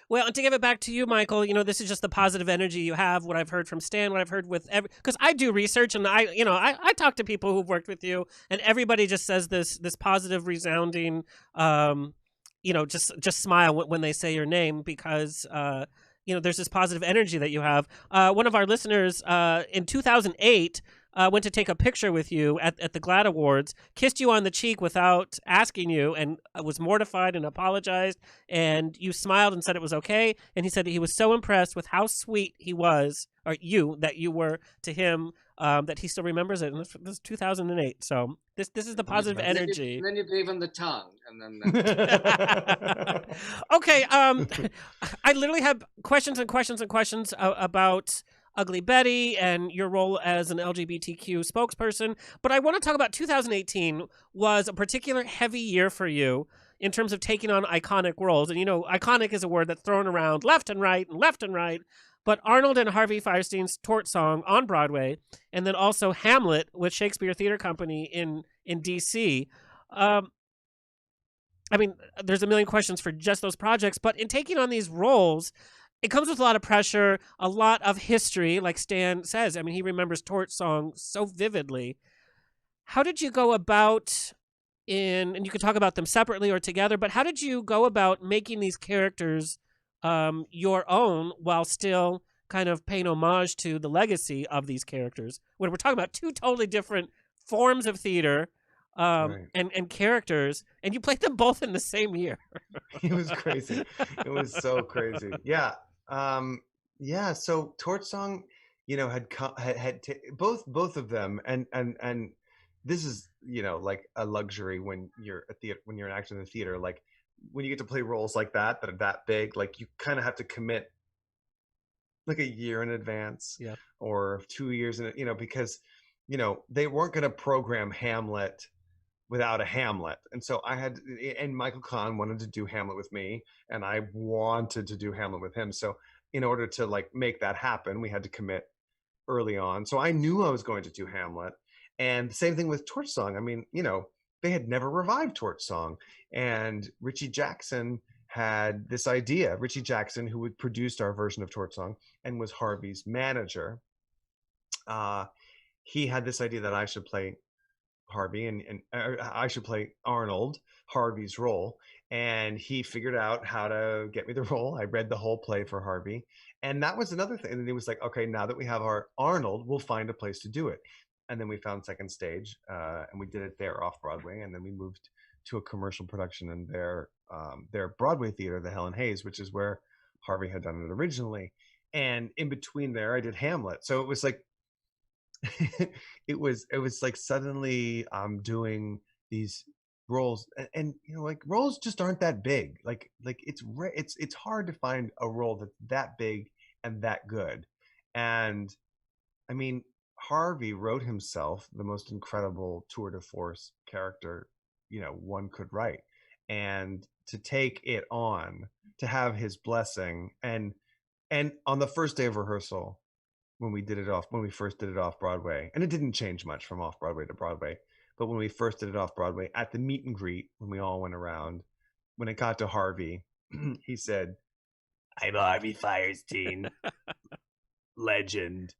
Well, and to give it back to you, Michael, this is just the positive energy you have, what I've heard from Stan, what I've heard with because I do research, and I talk to people who've worked with you, and everybody just says this positive, resounding, just smile when they say your name, because there's this positive energy that you have. One of our listeners in 2008 went to take a picture with you at the GLAAD Awards, kissed you on the cheek without asking you, and was mortified and apologized, and you smiled and said it was okay, and he said that he was so impressed with how sweet he was, or that you were to him, that he still remembers it. And this was 2008, so this is the positive energy. And then you gave him the tongue, and then Okay, I literally have questions and questions and questions about Ugly Betty and your role as an LGBTQ spokesperson. But I want to talk about 2018 was a particular heavy year for you in terms of taking on iconic roles. And, iconic is a word that's thrown around left and right and left and right. But Arnold and Harvey Fierstein's Tort Song on Broadway, and then also Hamlet with Shakespeare Theater Company in D.C. I mean, there's a million questions for just those projects. But in taking on these roles, it comes with a lot of pressure, a lot of history, like Stan says. I mean, he remembers Tort Song so vividly. How did you go about and you can talk about them separately or together, but how did you go about making these characters your own while still kind of paying homage to the legacy of these characters? When we're talking about two totally different forms of theater, right, and characters, and you played them both in the same year. It was crazy. It was so crazy. Yeah. So Tort Song, had both of them, and this is, like a luxury when you're when you're an actor in the theater, like when you get to play roles like that are that big, like you kind of have to commit like a year in advance, or 2 years in, because they weren't going to program Hamlet without a Hamlet. And so and Michael Kahn wanted to do Hamlet with me, and I wanted to do Hamlet with him. So in order to like make that happen, we had to commit early on. So I knew I was going to do Hamlet. And the same thing with Torch Song. I mean, they had never revived Torch Song, and Richie Jackson had this idea. Richie Jackson, who had produced our version of Torch Song and was Harvey's manager, he had this idea that I should play Harvey and I should play Arnold, Harvey's role. And he figured out how to get me the role. I read the whole play for Harvey. And that was another thing. And he was like, okay, now that we have our Arnold, we'll find a place to do it. And then we found Second Stage, and we did it there off Broadway. And then we moved to a commercial production in their Broadway theater, the Helen Hayes, which is where Harvey had done it originally. And in between there, I did Hamlet. So it was like, it was like suddenly I'm doing these roles, and like roles just aren't that big. Like it's hard to find a role that's that big and that good. And I mean, Harvey wrote himself the most incredible tour de force character one could write, and to take it on, to have his blessing, and on the first day of rehearsal, when we first did it off Broadway, and it didn't change much from off Broadway to Broadway, but when we first did it off Broadway, at the meet and greet, when we all went around, when it got to Harvey, he said, "I'm Harvey Fierstein, legend."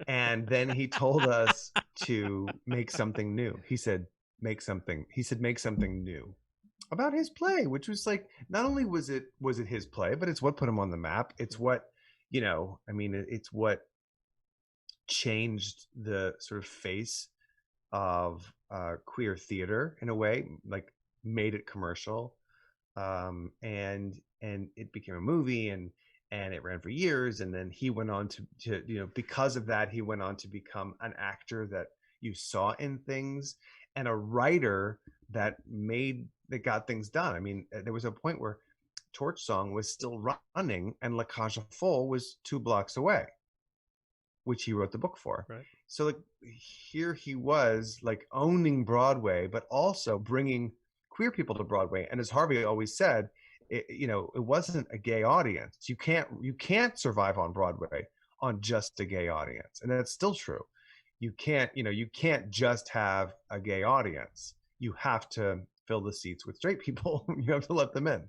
And then he told us to make something new. He said, make something new about his play, which was like, not only was it his play, but it's what put him on the map. It's what, it's what changed the sort of face of queer theater in a way, like made it commercial. And it became a movie, and it ran for years. And then he went on to because of that, he went on to become an actor that you saw in things, and a writer that got things done. I mean, there was a point where Torch Song was still running, and La Cage aux Folles was 2 blocks away, which he wrote the book for. Right. So like here he was, like owning Broadway, but also bringing queer people to Broadway. And as Harvey always said, it wasn't a gay audience. You can't survive on Broadway on just a gay audience, and that's still true. You can't just have a gay audience. You have to fill the seats with straight people. You have to let them in.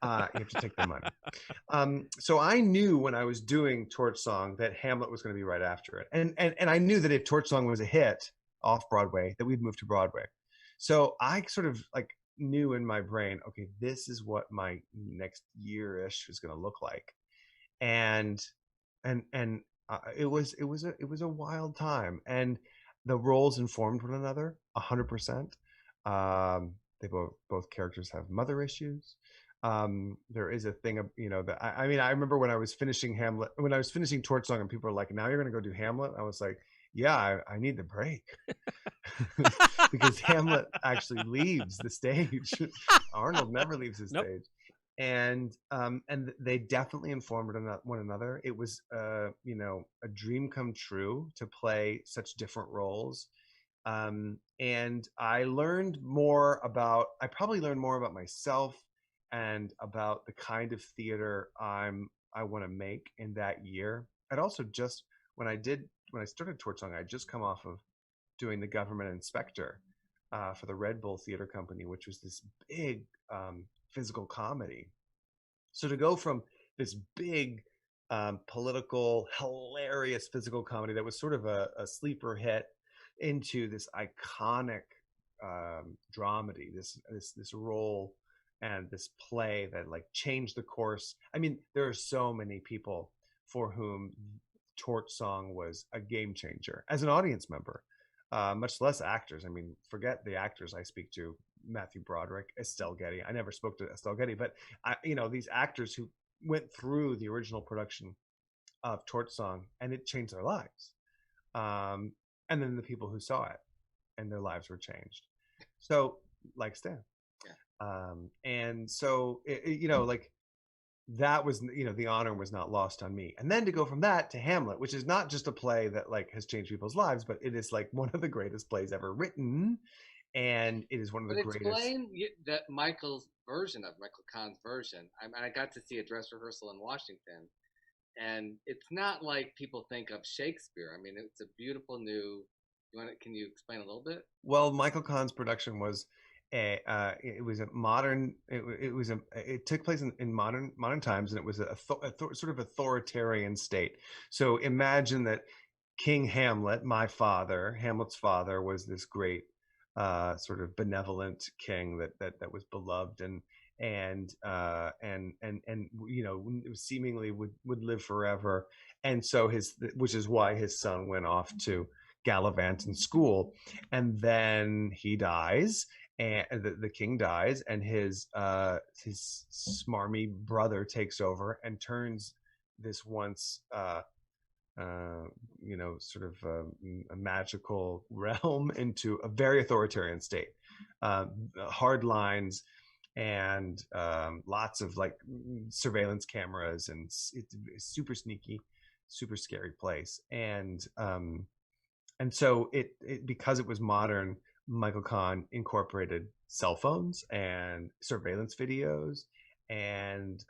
You have to take their money. So I knew when I was doing Torch Song that Hamlet was going to be right after it, and I knew that if Torch Song was a hit off Broadway, that we'd move to Broadway. So I sort of like knew in my brain, okay, this is what my next year-ish is going to look like, and it was a wild time, and the roles informed one another 100%. They both characters have mother issues. There is a thing of, that I mean, I remember when I was finishing Torch Song, and people were like, "Now you're going to go do Hamlet." I was like, "Yeah, I need the break." Because Hamlet actually leaves the stage. Arnold never leaves the stage. And they definitely informed one another. It was a dream come true to play such different roles. And I probably learned more about myself and about the kind of theater I want to make in that year. And also, just when I started Torch Song, I had just come off of doing The Government Inspector for the Red Bull Theater Company, which was this big physical comedy. So to go from this big political, hilarious physical comedy that was sort of a sleeper hit into this iconic dramedy, this role and this play that like changed the course. I mean, there are so many people for whom Torch Song was a game changer as an audience member, much less actors. I mean, forget the actors I speak to, Matthew Broderick, Estelle Getty. I never spoke to Estelle Getty, but these actors who went through the original production of Torch Song, and it changed their lives. And then the people who saw it, and their lives were changed. So, like Stan. Yeah. And so, like, that was, the honor was not lost on me. And then to go from that to Hamlet, which is not just a play that like has changed people's lives, but it is like one of the greatest plays ever written. And it is one of the greatest. Explain that Michael Kahn's version. I got to see a dress rehearsal in Washington, and it's not like people think of Shakespeare. I mean, it's a beautiful new. Can you explain a little bit? Well, Michael Kahn's production was it was a modern. It took place in modern times, and it was a sort of authoritarian state. So imagine that King Hamlet, Hamlet's father, was this great sort of benevolent king that was beloved and seemingly would live forever. And so which is why his son went off to gallivant in school, and then he dies, and the king dies, and his smarmy brother takes over and turns this once sort of a magical realm into a very authoritarian state, hard lines, and lots of like surveillance cameras, and it's a super sneaky, super scary place. And so it because it was modern, Michael Kahn incorporated cell phones and surveillance videos, and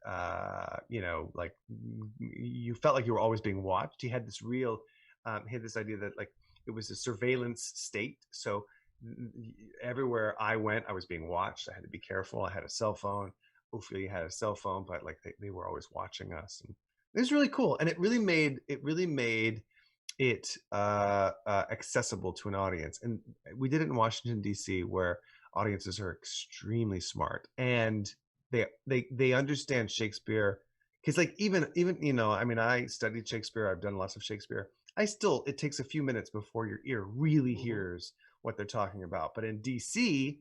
like you felt like you were always being watched. He had this idea that like it was a surveillance state. So everywhere I went, I was being watched. I had to be careful. I had a cell phone. Ophelia had a cell phone, but like they were always watching us, and it was really cool. And it really made it accessible to an audience. And we did it in Washington, D.C., where audiences are extremely smart, and they understand Shakespeare. Because like even I mean, I studied Shakespeare. I've done lots of Shakespeare. It takes a few minutes before your ear really hears what they're talking about. But in DC,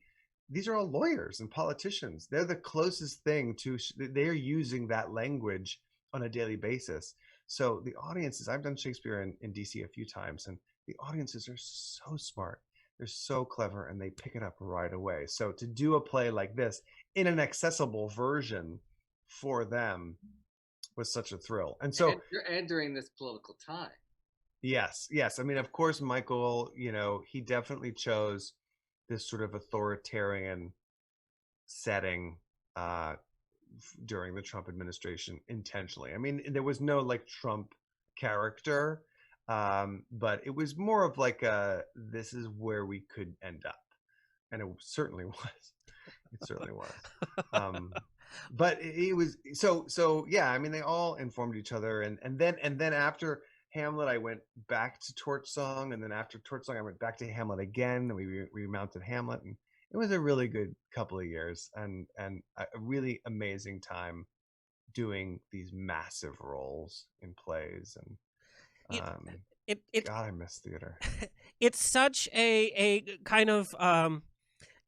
these are all lawyers and politicians. They're the closest thing to they're using that language on a daily basis. So the audiences, I've done Shakespeare in DC a few times, and the audiences are so smart. They're so clever, and they pick it up right away. So to do a play like this in an accessible version for them was such a thrill. And so, and during this political time. Yes. I mean, of course, Michael, he definitely chose this sort of authoritarian setting during the Trump administration intentionally. I mean, there was no like Trump character, but it was more of like this is where we could end up, and it certainly was. It certainly was. But it was so yeah. I mean, they all informed each other, and then after Hamlet, I went back to Torch Song, and then after Torch Song, I went back to Hamlet again, and we remounted Hamlet, and it was a really good couple of years, and a really amazing time doing these massive roles in plays. And God, I miss theater. It's such a kind of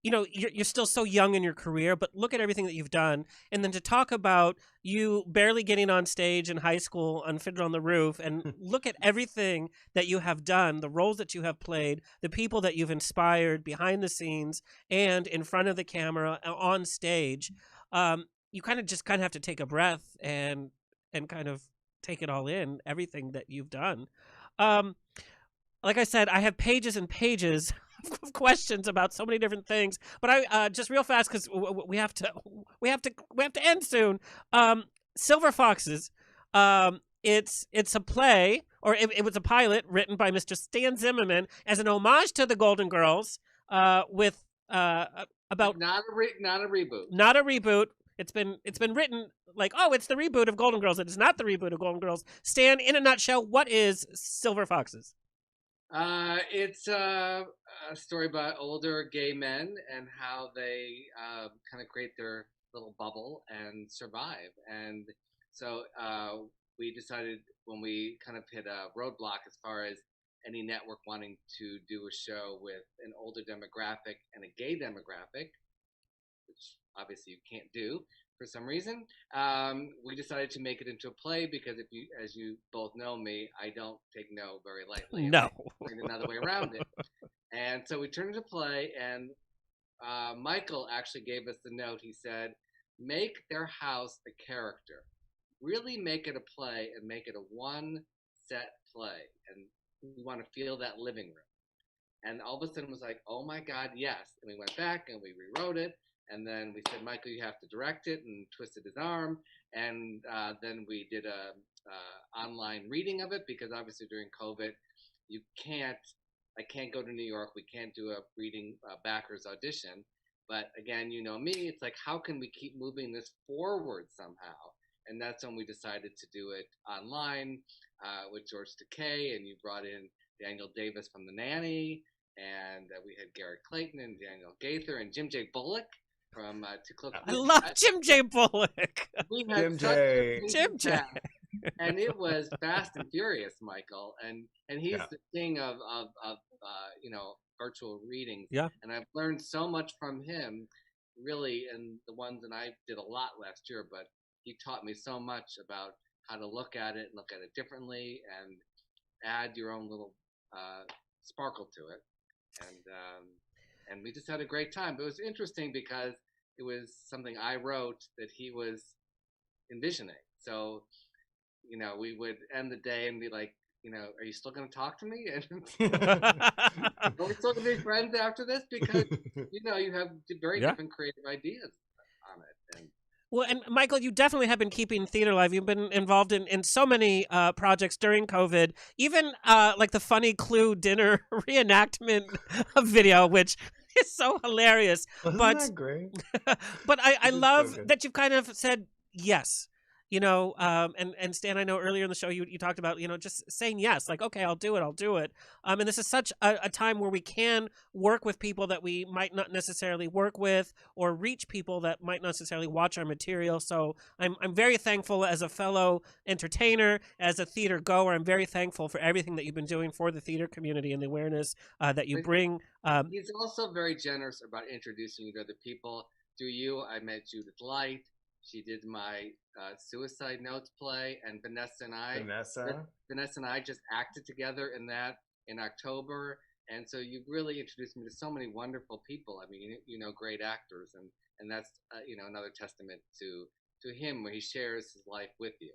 you're still so young in your career, but look at everything that you've done. And then to talk about you barely getting on stage in high school on Fiddler on the Roof, and look at everything that you have done, the roles that you have played, the people that you've inspired behind the scenes and in front of the camera on stage. You kind of have to take a breath and kind of take it all in, everything that you've done. Like I said, I have pages and pages of questions about so many different things, but I just real fast, because we have to end soon. Silver Foxes. It's a play, or it was a pilot written by Mr. Stan Zimmerman as an homage to the Golden Girls. With about not a reboot. Not a reboot. It's been written like, oh, it's the reboot of Golden Girls. It is not the reboot of Golden Girls. Stan, in a nutshell, what is Silver Foxes? It's a story about older gay men and how they kind of create their little bubble and survive. And so we decided, when we kind of hit a roadblock as far as any network wanting to do a show with an older demographic and a gay demographic, which obviously you can't do for some reason, we decided to make it into a play, because as you both know me, I don't take no very lightly. No. There's another way around it. And so we turned it to play, and Michael actually gave us the note. He said, make their house a character. Really make it a play and make it a one-set play. And we want to feel that living room. And all of a sudden it was like, oh my God, yes. And we went back and we rewrote it. And then we said, Michael, you have to direct it, and twisted his arm. And then we did a online reading of it, because obviously during COVID, I can't go to New York. We can't do a reading backers audition. But again, you know me, it's like, how can we keep moving this forward somehow? And that's when we decided to do it online with George Takei, and you brought in Daniel Davis from The Nanny, and we had Garrett Clayton and Daniel Gaither and Jim J. Bullock from Too Close. I love Jim J. Bullock. We had Jim J. And it was fast and furious, Michael. And he's the king of virtual readings. Yeah. And I've learned so much from him, really, and the ones that I did a lot last year, but he taught me so much about how to look at it differently, and add your own little sparkle to it. And we just had a great time. But it was interesting because it was something I wrote that he was envisioning. So, you know, we would end the day and be like, you know, are you still going to talk to me? And are we still going to be friends after this? Because, you know, you have very different creative ideas on it. Well, and Michael, you definitely have been keeping theater alive. You've been involved in so many projects during COVID, even like the Funny Clue dinner reenactment video, which is so hilarious. Wasn't that great? But I love that you've kind of said yes. You know, and Stan, I know earlier in the show you talked about, you know, just saying yes, like, okay, I'll do it. And this is such a time where we can work with people that we might not necessarily work with, or reach people that might not necessarily watch our material. So I'm very thankful as a fellow entertainer, as a theater goer. I'm very thankful for everything that you've been doing for the theater community and the awareness that you bring. He's also very generous about introducing you to other people. Through you, I met Judith Light. She did my Suicide Notes play, and Vanessa and I just acted together in that in October. And so you've really introduced me to so many wonderful people. I mean, you know, great actors, and that's you know, another testament to him, where he shares his life with you.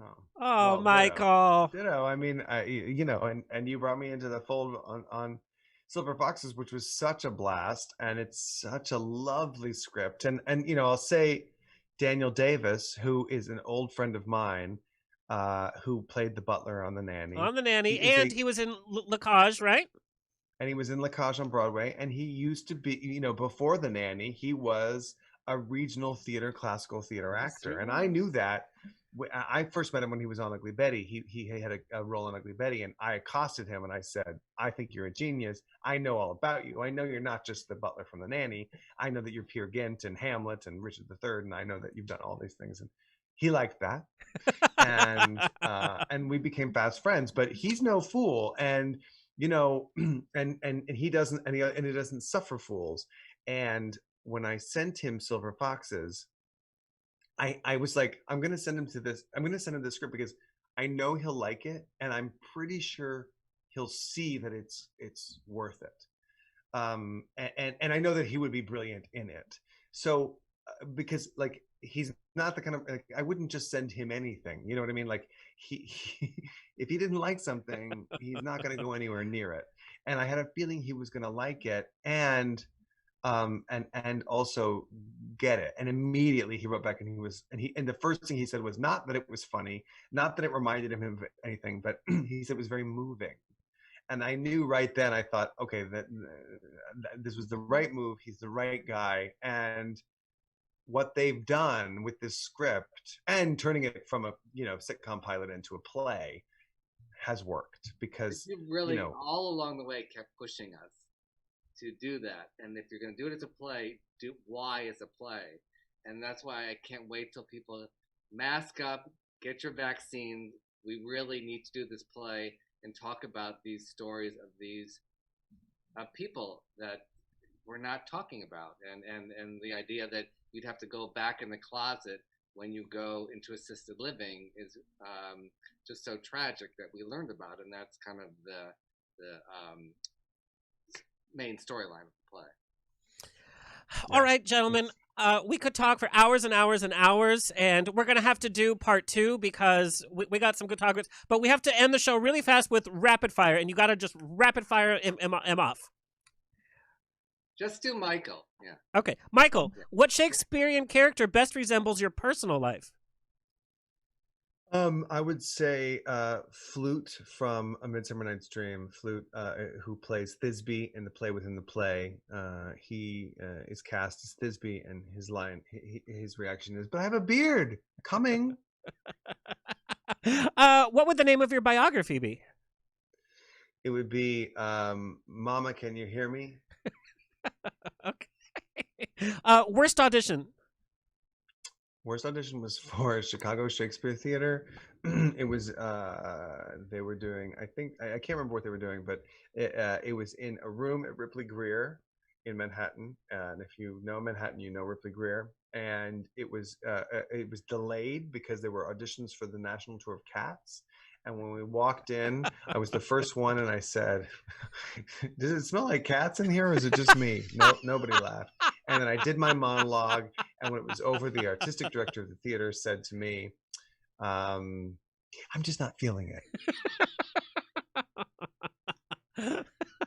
Oh, well, Michael. Ditto. I mean, you know, and you brought me into the fold on Silver Foxes, which was such a blast, and it's such a lovely script. And you know, I'll say Daniel Davis, who is an old friend of mine, who played the butler on The Nanny. He was in La Cage, right? And he was in La Cage on Broadway, and he used to be, you know, before The Nanny, he was a regional theater, classical theater actor. And I knew that. I first met him when he was on Ugly Betty. He had a role in Ugly Betty, and I accosted him and I said, I think you're a genius. I know all about you. I know you're not just the butler from The Nanny. I know that you're Peer Gynt and Hamlet and Richard III, and I know that you've done all these things. And he liked that. And we became fast friends, but he's no fool. And, you know, and he doesn't suffer fools. And when I sent him Silver Foxes, I was like, I'm going to send him this script because I know he'll like it, and I'm pretty sure he'll see that it's worth it. And I know that he would be brilliant in it. So because like, he's not the kind of, like, I wouldn't just send him anything. You know what I mean? Like he if he didn't like something, he's not going to go anywhere near it. And I had a feeling he was going to like it. And also get it. And immediately he wrote back, and the first thing he said was not that it was funny, not that it reminded him of anything, but he said it was very moving. And I knew right then, I thought, okay, that this was the right move. He's the right guy. And what they've done with this script and turning it from a, you know, sitcom pilot into a play has worked, because you really, you know, all along the way kept pushing us to do that. And if you're going to do it as a play, do why as a play. And that's why I can't wait till people mask up, get your vaccine. We really need to do this play and talk about these stories of these people that we're not talking about. And the idea that you'd have to go back in the closet when you go into assisted living is just so tragic that we learned about. And that's kind of the main storyline of the play. All right, gentlemen. We could talk for hours and hours and hours, and we're going to have to do part 2 because we got some good topics. But we have to end the show really fast with rapid fire, and you got to just rapid fire him off. Just do Michael. Yeah. Okay. Michael, what Shakespearean character best resembles your personal life? I would say Flute from A Midsummer Night's Dream. Flute, who plays Thisbe in the play within the play. He is cast as Thisbe, and his line, his reaction is, "But I have a beard coming." What would the name of your biography be? It would be "Mama, Can You Hear Me?" Okay. Worst audition. Worst audition was for Chicago Shakespeare Theater. It was they were doing, I think, I can't remember what they were doing, but it was in a room at Ripley Greer in Manhattan. And if you know Manhattan, you know Ripley Greer. And it was delayed because there were auditions for the national tour of Cats. And when we walked in, I was the first one, and I said, "Does it smell like cats in here, or is it just me?" No, nobody laughed. And then I did my monologue, and when it was over, the artistic director of the theater said to me, "I'm just not feeling it."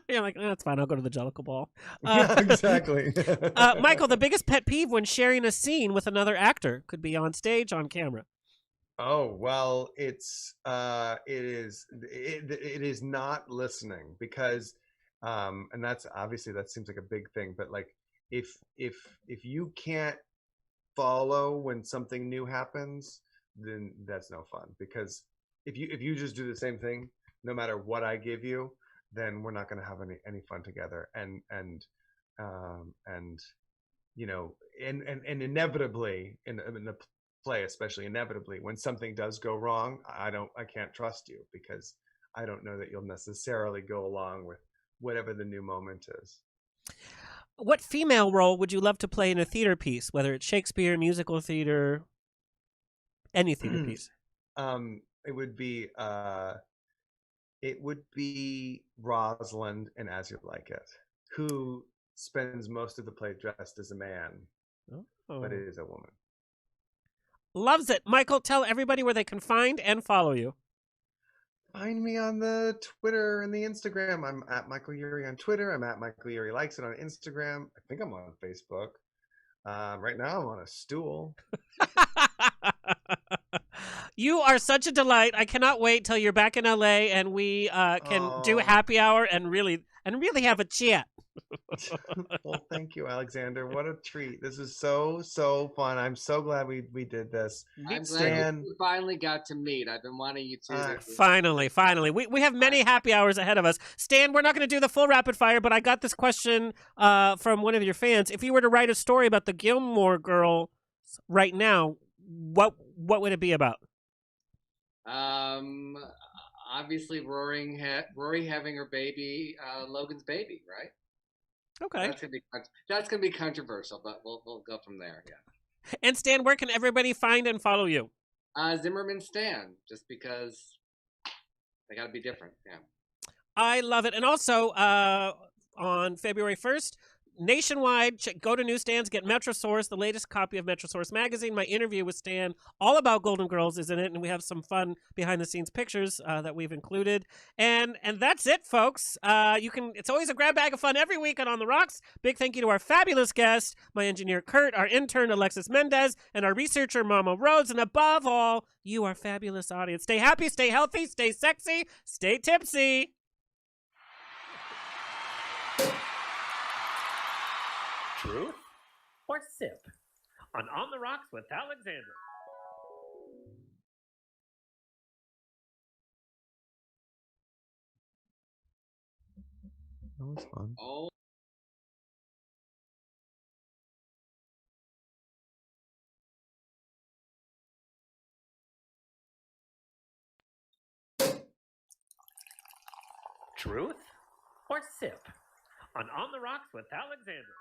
You're like, that's fine. I'll go to the Jellicle Ball. Yeah, exactly. Michael, the biggest pet peeve when sharing a scene with another actor, could be on stage, on camera. Oh, well, it is not listening, because and that's obviously, that seems like a big thing, but like if you can't follow when something new happens, then that's no fun, because if you just do the same thing no matter what I give you, then we're not going to have any fun together. And you know, and inevitably in the play, especially, inevitably when something does go wrong, I can't trust you, because I don't know that you'll necessarily go along with whatever the new moment is. What female role would you love to play in a theater piece, whether it's Shakespeare, musical theater, any theater piece? It would be Rosalind in As You Like It, who spends most of the play dressed as a man, but it is a woman. Loves it. Michael, tell everybody where they can find and follow you. Find me on the Twitter and the Instagram. I'm at Michael Urie on Twitter. I'm at Michael Urie Likes It on Instagram. I think I'm on Facebook. Right now I'm on a stool. You are such a delight. I cannot wait till you're back in LA and we can do happy hour and really have a chat. Well, thank you, Alexander. What a treat. This is so fun. I'm so glad we did this. I'm glad you finally got to meet. I've been wanting you to. Finally. We have many happy hours ahead of us. Stan, we're not going to do the full rapid fire, but I got this question from one of your fans. If you were to write a story about the Gilmore Girls right now, what would it be about? Obviously Rory having her baby, Logan's baby, right? Okay. That's gonna be controversial, but we'll go from there. Yeah. And Stan, where can everybody find and follow you? Zimmerman Stan, just because they got to be different. Yeah. I love it. And also on February 1st, nationwide, go to newsstands, get Metrosource, the latest copy of Metrosource magazine. My interview with Stan, all about Golden Girls, is in it, and we have some fun behind-the-scenes pictures that we've included. And that's it, folks. It's always a grab bag of fun every week on the Rocks. Big thank you to our fabulous guest, my engineer Kurt, our intern Alexis Mendez, and our researcher Mama Rhodes. And above all, you, our fabulous audience. Stay happy, stay healthy, stay sexy, stay tipsy. Truth or Sip on the Rocks with Alexander. That was fun. Oh. Truth or Sip on the Rocks with Alexander.